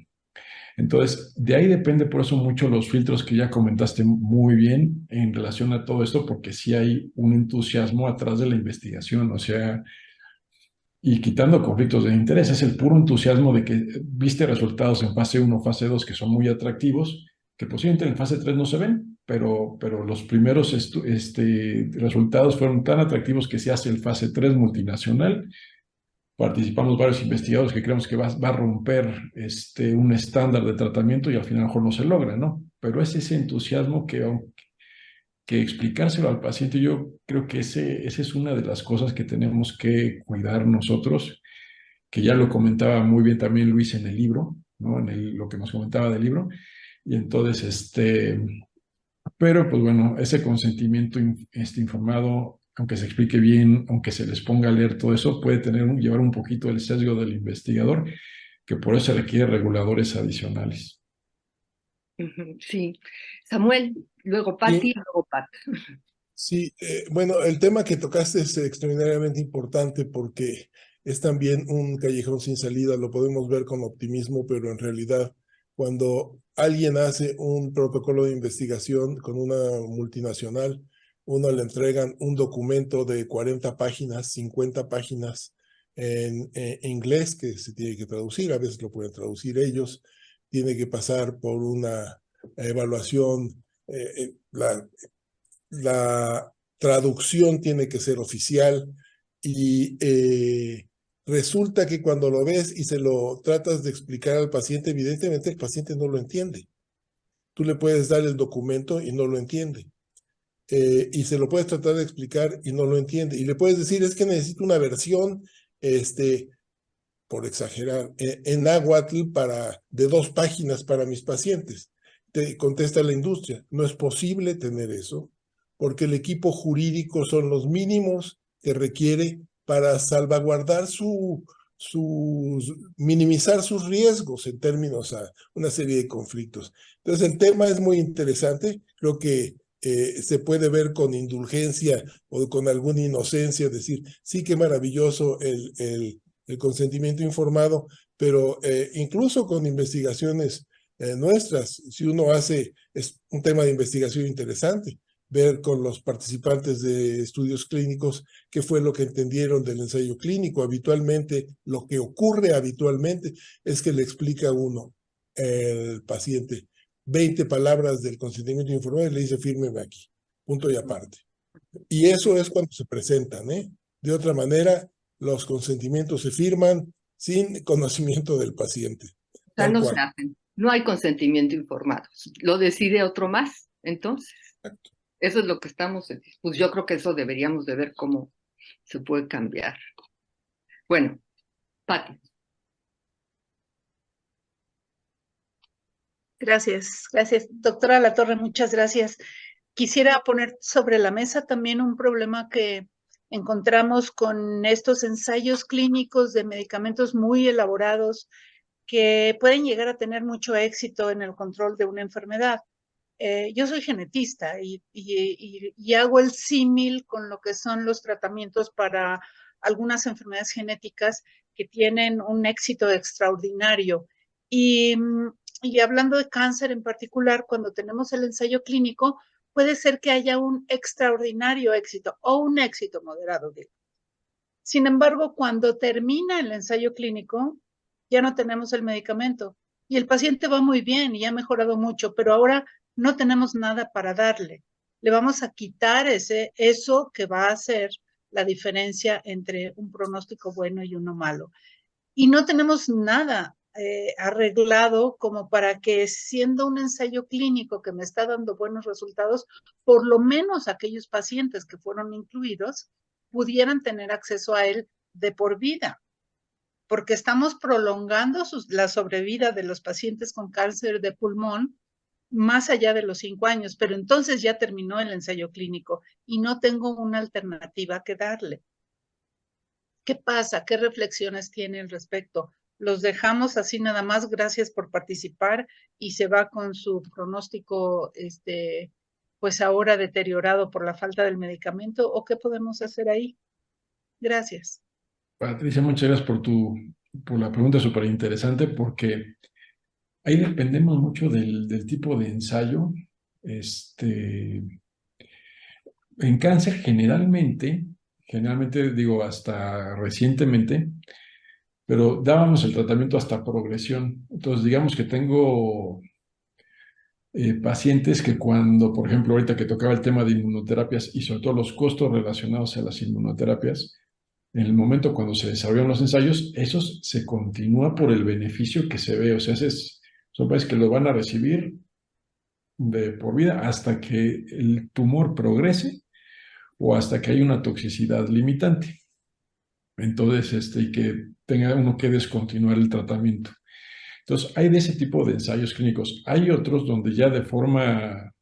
Entonces, de ahí depende por eso mucho los filtros que ya comentaste muy bien en relación a todo esto, porque sí hay un entusiasmo atrás de la investigación, o sea, y quitando conflictos de interés, es el puro entusiasmo de que viste resultados en fase 1, fase 2 que son muy atractivos, que posiblemente en fase 3 no se ven, pero los primeros resultados fueron tan atractivos que se hace el fase 3 multinacional. Participamos varios investigadores que creemos que va a romper un estándar de tratamiento y al final a lo mejor no se logra, ¿no? Pero es ese entusiasmo que explicárselo al paciente, yo creo que esa es una de las cosas que tenemos que cuidar nosotros, que ya lo comentaba muy bien también Luis en el libro, ¿no? Lo que nos comentaba del libro. Y entonces, pero pues bueno, ese consentimiento informado, aunque se explique bien, aunque se les ponga a leer todo eso, puede llevar un poquito el sesgo del investigador, que por eso requiere reguladores adicionales. Sí. Samuel, luego Patti y luego Pat. Sí, bueno, el tema que tocaste es extraordinariamente importante porque es también un callejón sin salida, lo podemos ver con optimismo, pero en realidad cuando alguien hace un protocolo de investigación con una multinacional, uno le entregan un documento de 40 páginas, 50 páginas en inglés que se tiene que traducir, a veces lo pueden traducir ellos, tiene que pasar por una evaluación, la traducción tiene que ser oficial y resulta que cuando lo ves y se lo tratas de explicar al paciente, evidentemente el paciente no lo entiende. Tú le puedes dar el documento y no lo entiende. Y se lo puedes tratar de explicar y no lo entiende. Y le puedes decir, es que necesito una versión, por exagerar, en náhuatl de 2 páginas para mis pacientes. Te contesta la industria, no es posible tener eso, porque el equipo jurídico son los mínimos que requiere para salvaguardar minimizar sus riesgos en términos a una serie de conflictos. Entonces el tema es muy interesante, creo que se puede ver con indulgencia o con alguna inocencia, decir, sí, qué maravilloso el consentimiento informado, pero incluso con investigaciones nuestras, si uno es un tema de investigación interesante, ver con los participantes de estudios clínicos qué fue lo que entendieron del ensayo clínico. Habitualmente, lo que ocurre habitualmente es que le explica a uno, el paciente, 20 palabras del consentimiento informado y le dice, fírmeme aquí, punto y aparte. Y eso es cuando se presentan, ¿eh? De otra manera, los consentimientos se firman sin conocimiento del paciente. O sea, no se hacen. No hay consentimiento informado. Lo decide otro más, entonces. Exacto. Eso es lo que estamos, pues yo creo que eso deberíamos de ver cómo se puede cambiar. Bueno, Pati. Gracias, doctora Latorre, muchas gracias. Quisiera poner sobre la mesa también un problema que encontramos con estos ensayos clínicos de medicamentos muy elaborados que pueden llegar a tener mucho éxito en el control de una enfermedad. Yo soy genetista y hago el símil con lo que son los tratamientos para algunas enfermedades genéticas que tienen un éxito extraordinario. Y hablando de cáncer en particular, cuando tenemos el ensayo clínico, puede ser que haya un extraordinario éxito o un éxito moderado, digo. Sin embargo, cuando termina el ensayo clínico, ya no tenemos el medicamento y el paciente va muy bien y ha mejorado mucho, pero ahora no tenemos nada para darle. Le vamos a quitar eso que va a hacer la diferencia entre un pronóstico bueno y uno malo. Y no tenemos nada arreglado como para que, siendo un ensayo clínico que me está dando buenos resultados, por lo menos aquellos pacientes que fueron incluidos pudieran tener acceso a él de por vida, porque estamos prolongando la sobrevida de los pacientes con cáncer de pulmón más allá de los 5 años, pero entonces ya terminó el ensayo clínico y no tengo una alternativa que darle. ¿Qué pasa? ¿Qué reflexiones tiene al respecto? ¿Los dejamos así nada más, gracias por participar, y se va con su pronóstico, pues ahora deteriorado por la falta del medicamento? ¿O qué podemos hacer ahí? Gracias. Patricia, muchas gracias por la pregunta súper interesante, porque ahí dependemos mucho del tipo de ensayo. En cáncer generalmente digo hasta recientemente, pero dábamos el tratamiento hasta progresión. Entonces digamos que tengo pacientes que cuando, por ejemplo, ahorita que tocaba el tema de inmunoterapias y sobre todo los costos relacionados a las inmunoterapias, en el momento cuando se desarrollan los ensayos, esos se continúa por el beneficio que se ve. O sea, son pacientes que lo van a recibir de por vida hasta que el tumor progrese o hasta que haya una toxicidad limitante. Entonces, y que tenga uno que descontinuar el tratamiento. Entonces, hay de ese tipo de ensayos clínicos. Hay otros donde ya de forma,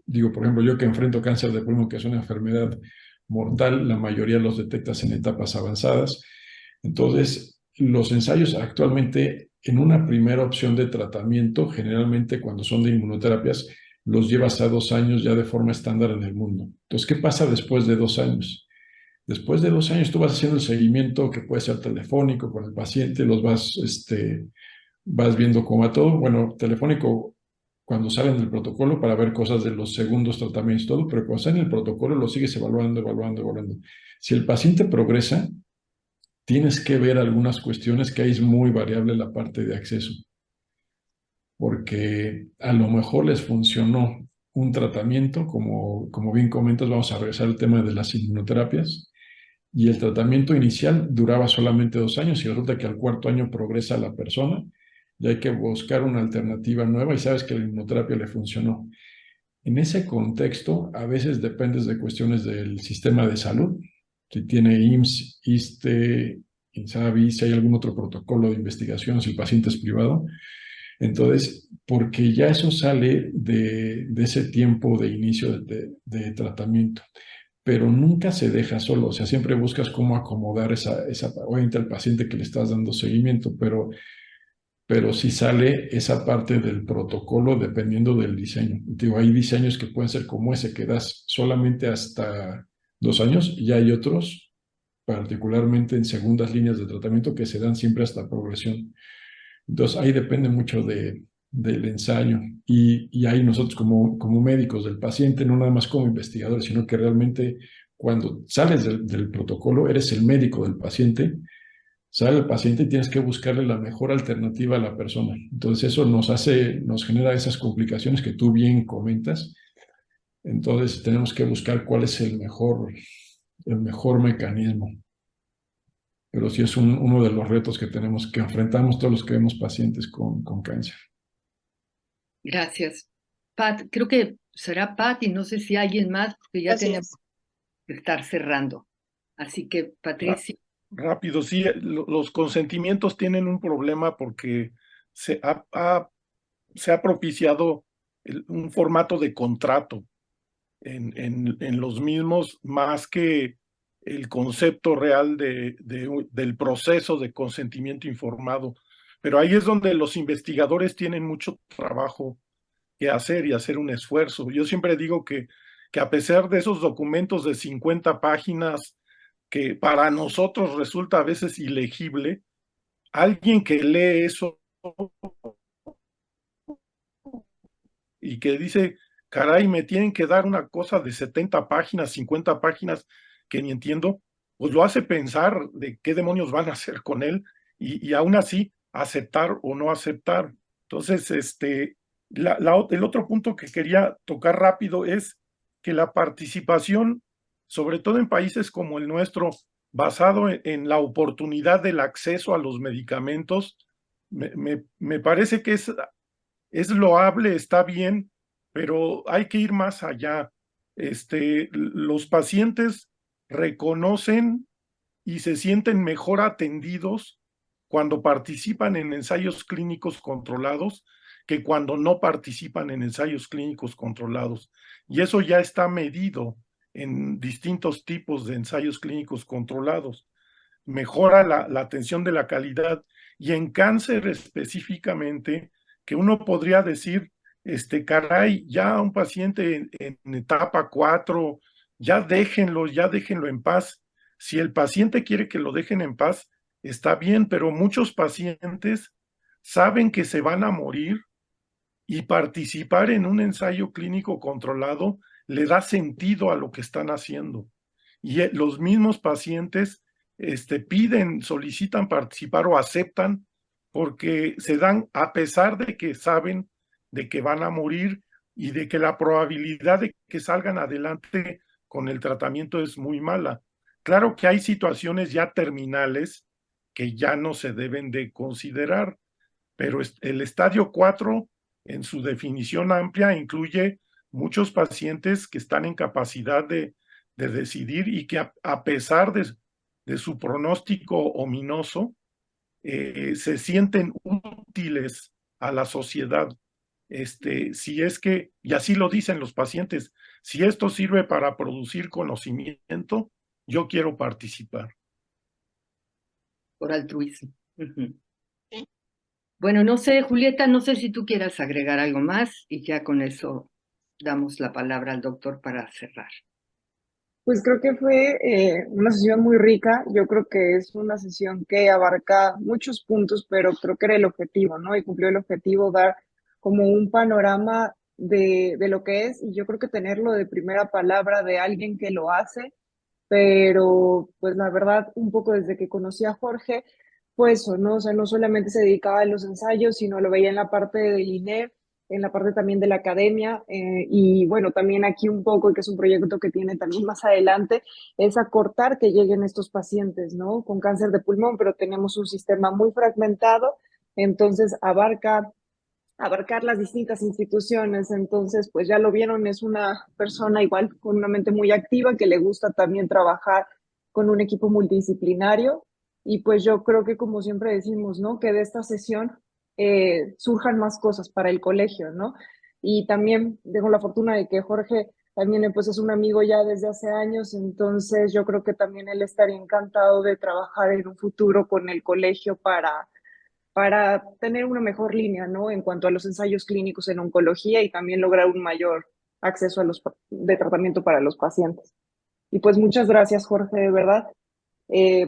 digo, por ejemplo, yo que enfrento cáncer de pulmón, que es una enfermedad mortal, la mayoría los detectas en etapas avanzadas. Entonces, los ensayos actualmente, en una primera opción de tratamiento, generalmente cuando son de inmunoterapias, los llevas a 2 años ya de forma estándar en el mundo. Entonces, ¿qué pasa después de 2 años? Después de 2 años tú vas haciendo el seguimiento que puede ser telefónico con el paciente, los vas viendo cómo va todo. Bueno, telefónico cuando salen del protocolo para ver cosas de los segundos tratamientos, todo, pero cuando salen del protocolo lo sigues evaluando, evaluando, evaluando. Si el paciente progresa, tienes que ver algunas cuestiones que ahí es muy variable la parte de acceso, porque a lo mejor les funcionó un tratamiento, como bien comentas, vamos a regresar al tema de las inmunoterapias, y el tratamiento inicial duraba solamente 2 años y resulta que al 4.º año progresa la persona y hay que buscar una alternativa nueva y sabes que la inmunoterapia le funcionó. En ese contexto, a veces dependes de cuestiones del sistema de salud, si tiene IMSS, ISSSTE, INSABI, si hay algún otro protocolo de investigación, si el paciente es privado. Entonces, porque ya eso sale de ese tiempo de inicio de tratamiento, pero nunca se deja solo, o sea, siempre buscas cómo acomodar obviamente al paciente que le estás dando seguimiento, pero sí sale esa parte del protocolo dependiendo del diseño. Digo, hay diseños que pueden ser como ese, que das solamente hasta 2 años, y hay otros, particularmente en segundas líneas de tratamiento, que se dan siempre hasta progresión. Entonces, ahí depende mucho del ensayo. Y ahí nosotros como médicos del paciente, no nada más como investigadores, sino que realmente cuando sales del protocolo, eres el médico del paciente, sale el paciente y tienes que buscarle la mejor alternativa a la persona. Entonces, eso nos genera esas complicaciones que tú bien comentas. Entonces, tenemos que buscar cuál es el mejor mecanismo. Pero sí es uno de los retos que enfrentamos todos los que vemos pacientes con cáncer. Gracias. Pat, creo que será Pat y no sé si alguien más, porque ya tenemos que estar cerrando. Así que, Patricia. Rápido, sí, los consentimientos tienen un problema porque se ha propiciado un formato de contrato en los mismos, más que el concepto real del proceso de consentimiento informado. Pero ahí es donde los investigadores tienen mucho trabajo que hacer y hacer un esfuerzo. Yo siempre digo que a pesar de esos documentos de 50 páginas que para nosotros resulta a veces ilegible, alguien que lee eso y que dice, caray, me tienen que dar una cosa de 70 páginas, 50 páginas que ni entiendo, pues lo hace pensar de qué demonios van a hacer con él y aún así aceptar o no aceptar. Entonces, el otro punto que quería tocar rápido es que la participación, sobre todo en países como el nuestro, basado en la oportunidad del acceso a los medicamentos, me parece que es loable, está bien, pero hay que ir más allá. Los pacientes reconocen y se sienten mejor atendidos cuando participan en ensayos clínicos controlados que cuando no participan en ensayos clínicos controlados. Y eso ya está medido en distintos tipos de ensayos clínicos controlados. Mejora la atención de la calidad y en cáncer específicamente, que uno podría decir, caray, ya un paciente en etapa 4, ya déjenlo en paz. Si el paciente quiere que lo dejen en paz, está bien, pero muchos pacientes saben que se van a morir y participar en un ensayo clínico controlado le da sentido a lo que están haciendo. Y los mismos pacientes solicitan participar o aceptan porque se dan, a pesar de que saben de que van a morir y de que la probabilidad de que salgan adelante con el tratamiento es muy mala. Claro que hay situaciones ya terminales que ya no se deben de considerar, pero el estadio 4, en su definición amplia, incluye muchos pacientes que están en capacidad de decidir y que a pesar de su pronóstico ominoso, se sienten útiles a la sociedad. Si es que, y así lo dicen los pacientes, si esto sirve para producir conocimiento, yo quiero participar. Por altruismo. Bueno, no sé, Julieta, no sé si tú quieras agregar algo más y ya con eso damos la palabra al doctor para cerrar. Pues creo que fue una sesión muy rica. Yo creo que es una sesión que abarca muchos puntos, pero creo que era el objetivo, ¿no? Y cumplió el objetivo, dar como un panorama de lo que es, y yo creo que tenerlo de primera palabra de alguien que lo hace, pero pues la verdad, un poco desde que conocí a Jorge, pues eso, ¿no? O sea, no solamente se dedicaba a los ensayos, sino lo veía en la parte del INEF, en la parte también de la academia, y bueno, también aquí un poco, que es un proyecto que tiene también más adelante, es acortar que lleguen estos pacientes, ¿no? Con cáncer de pulmón, pero tenemos un sistema muy fragmentado, entonces abarcar las distintas instituciones. Entonces, pues ya lo vieron, es una persona igual con una mente muy activa que le gusta también trabajar con un equipo multidisciplinario. Y pues yo creo que, como siempre decimos, ¿no? Que de esta sesión surjan más cosas para el colegio, ¿no? Y también tengo la fortuna de que Jorge también pues es un amigo ya desde hace años, entonces yo creo que también él estaría encantado de trabajar en un futuro con el colegio para tener una mejor línea, ¿no? En cuanto a los ensayos clínicos en oncología y también lograr un mayor acceso de tratamiento para los pacientes. Y pues muchas gracias, Jorge, de verdad,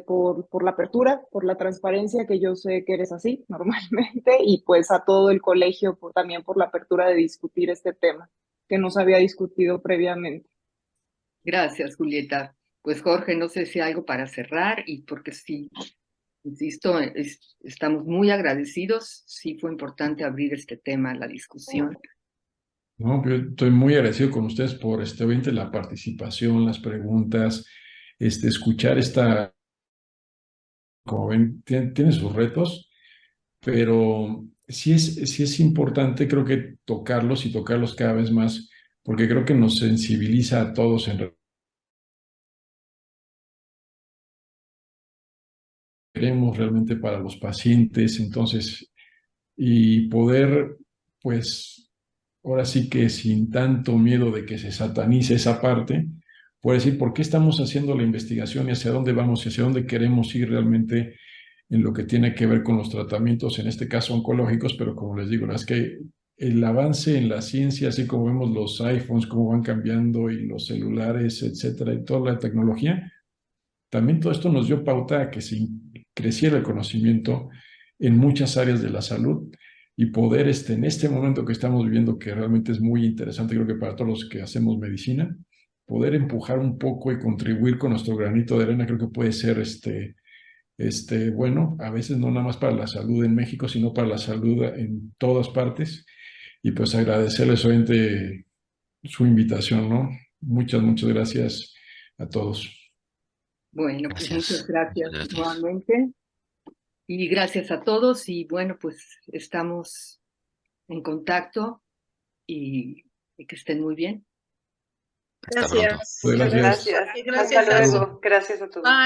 por la apertura, por la transparencia, que yo sé que eres así normalmente, y pues a todo el colegio también por la apertura de discutir este tema que no se había discutido previamente. Gracias, Julieta. Pues Jorge, no sé si hay algo para cerrar, y porque sí, insisto, estamos muy agradecidos. Sí fue importante abrir este tema a la discusión. No, yo estoy muy agradecido con ustedes por obviamente la participación, las preguntas, escuchar como ven, tiene sus retos, pero sí es importante, creo que tocarlos y tocarlos cada vez más, porque creo que nos sensibiliza a todos queremos realmente para los pacientes, entonces, y poder, pues, ahora sí que sin tanto miedo de que se satanice esa parte, poder decir por qué estamos haciendo la investigación y hacia dónde vamos y hacia dónde queremos ir realmente en lo que tiene que ver con los tratamientos, en este caso oncológicos, pero como les digo, es que el avance en la ciencia, así como vemos los iPhones, cómo van cambiando y los celulares, etcétera, y toda la tecnología, también todo esto nos dio pauta a que se creciera el conocimiento en muchas áreas de la salud y poder, en este momento que estamos viviendo, que realmente es muy interesante, creo que para todos los que hacemos medicina, poder empujar un poco y contribuir con nuestro granito de arena, creo que puede ser, bueno, a veces no nada más para la salud en México, sino para la salud en todas partes. Y pues agradecerles obviamente su invitación, ¿no? Muchas gracias a todos. Bueno, pues muchas Gracias. gracias Muchas gracias. nuevamente. Y gracias a todos. Y bueno, pues estamos en contacto, y que estén muy bien. Hasta pronto. Gracias. Gracias. Gracias. Gracias Hasta a luego. Gracias a todos. Bye.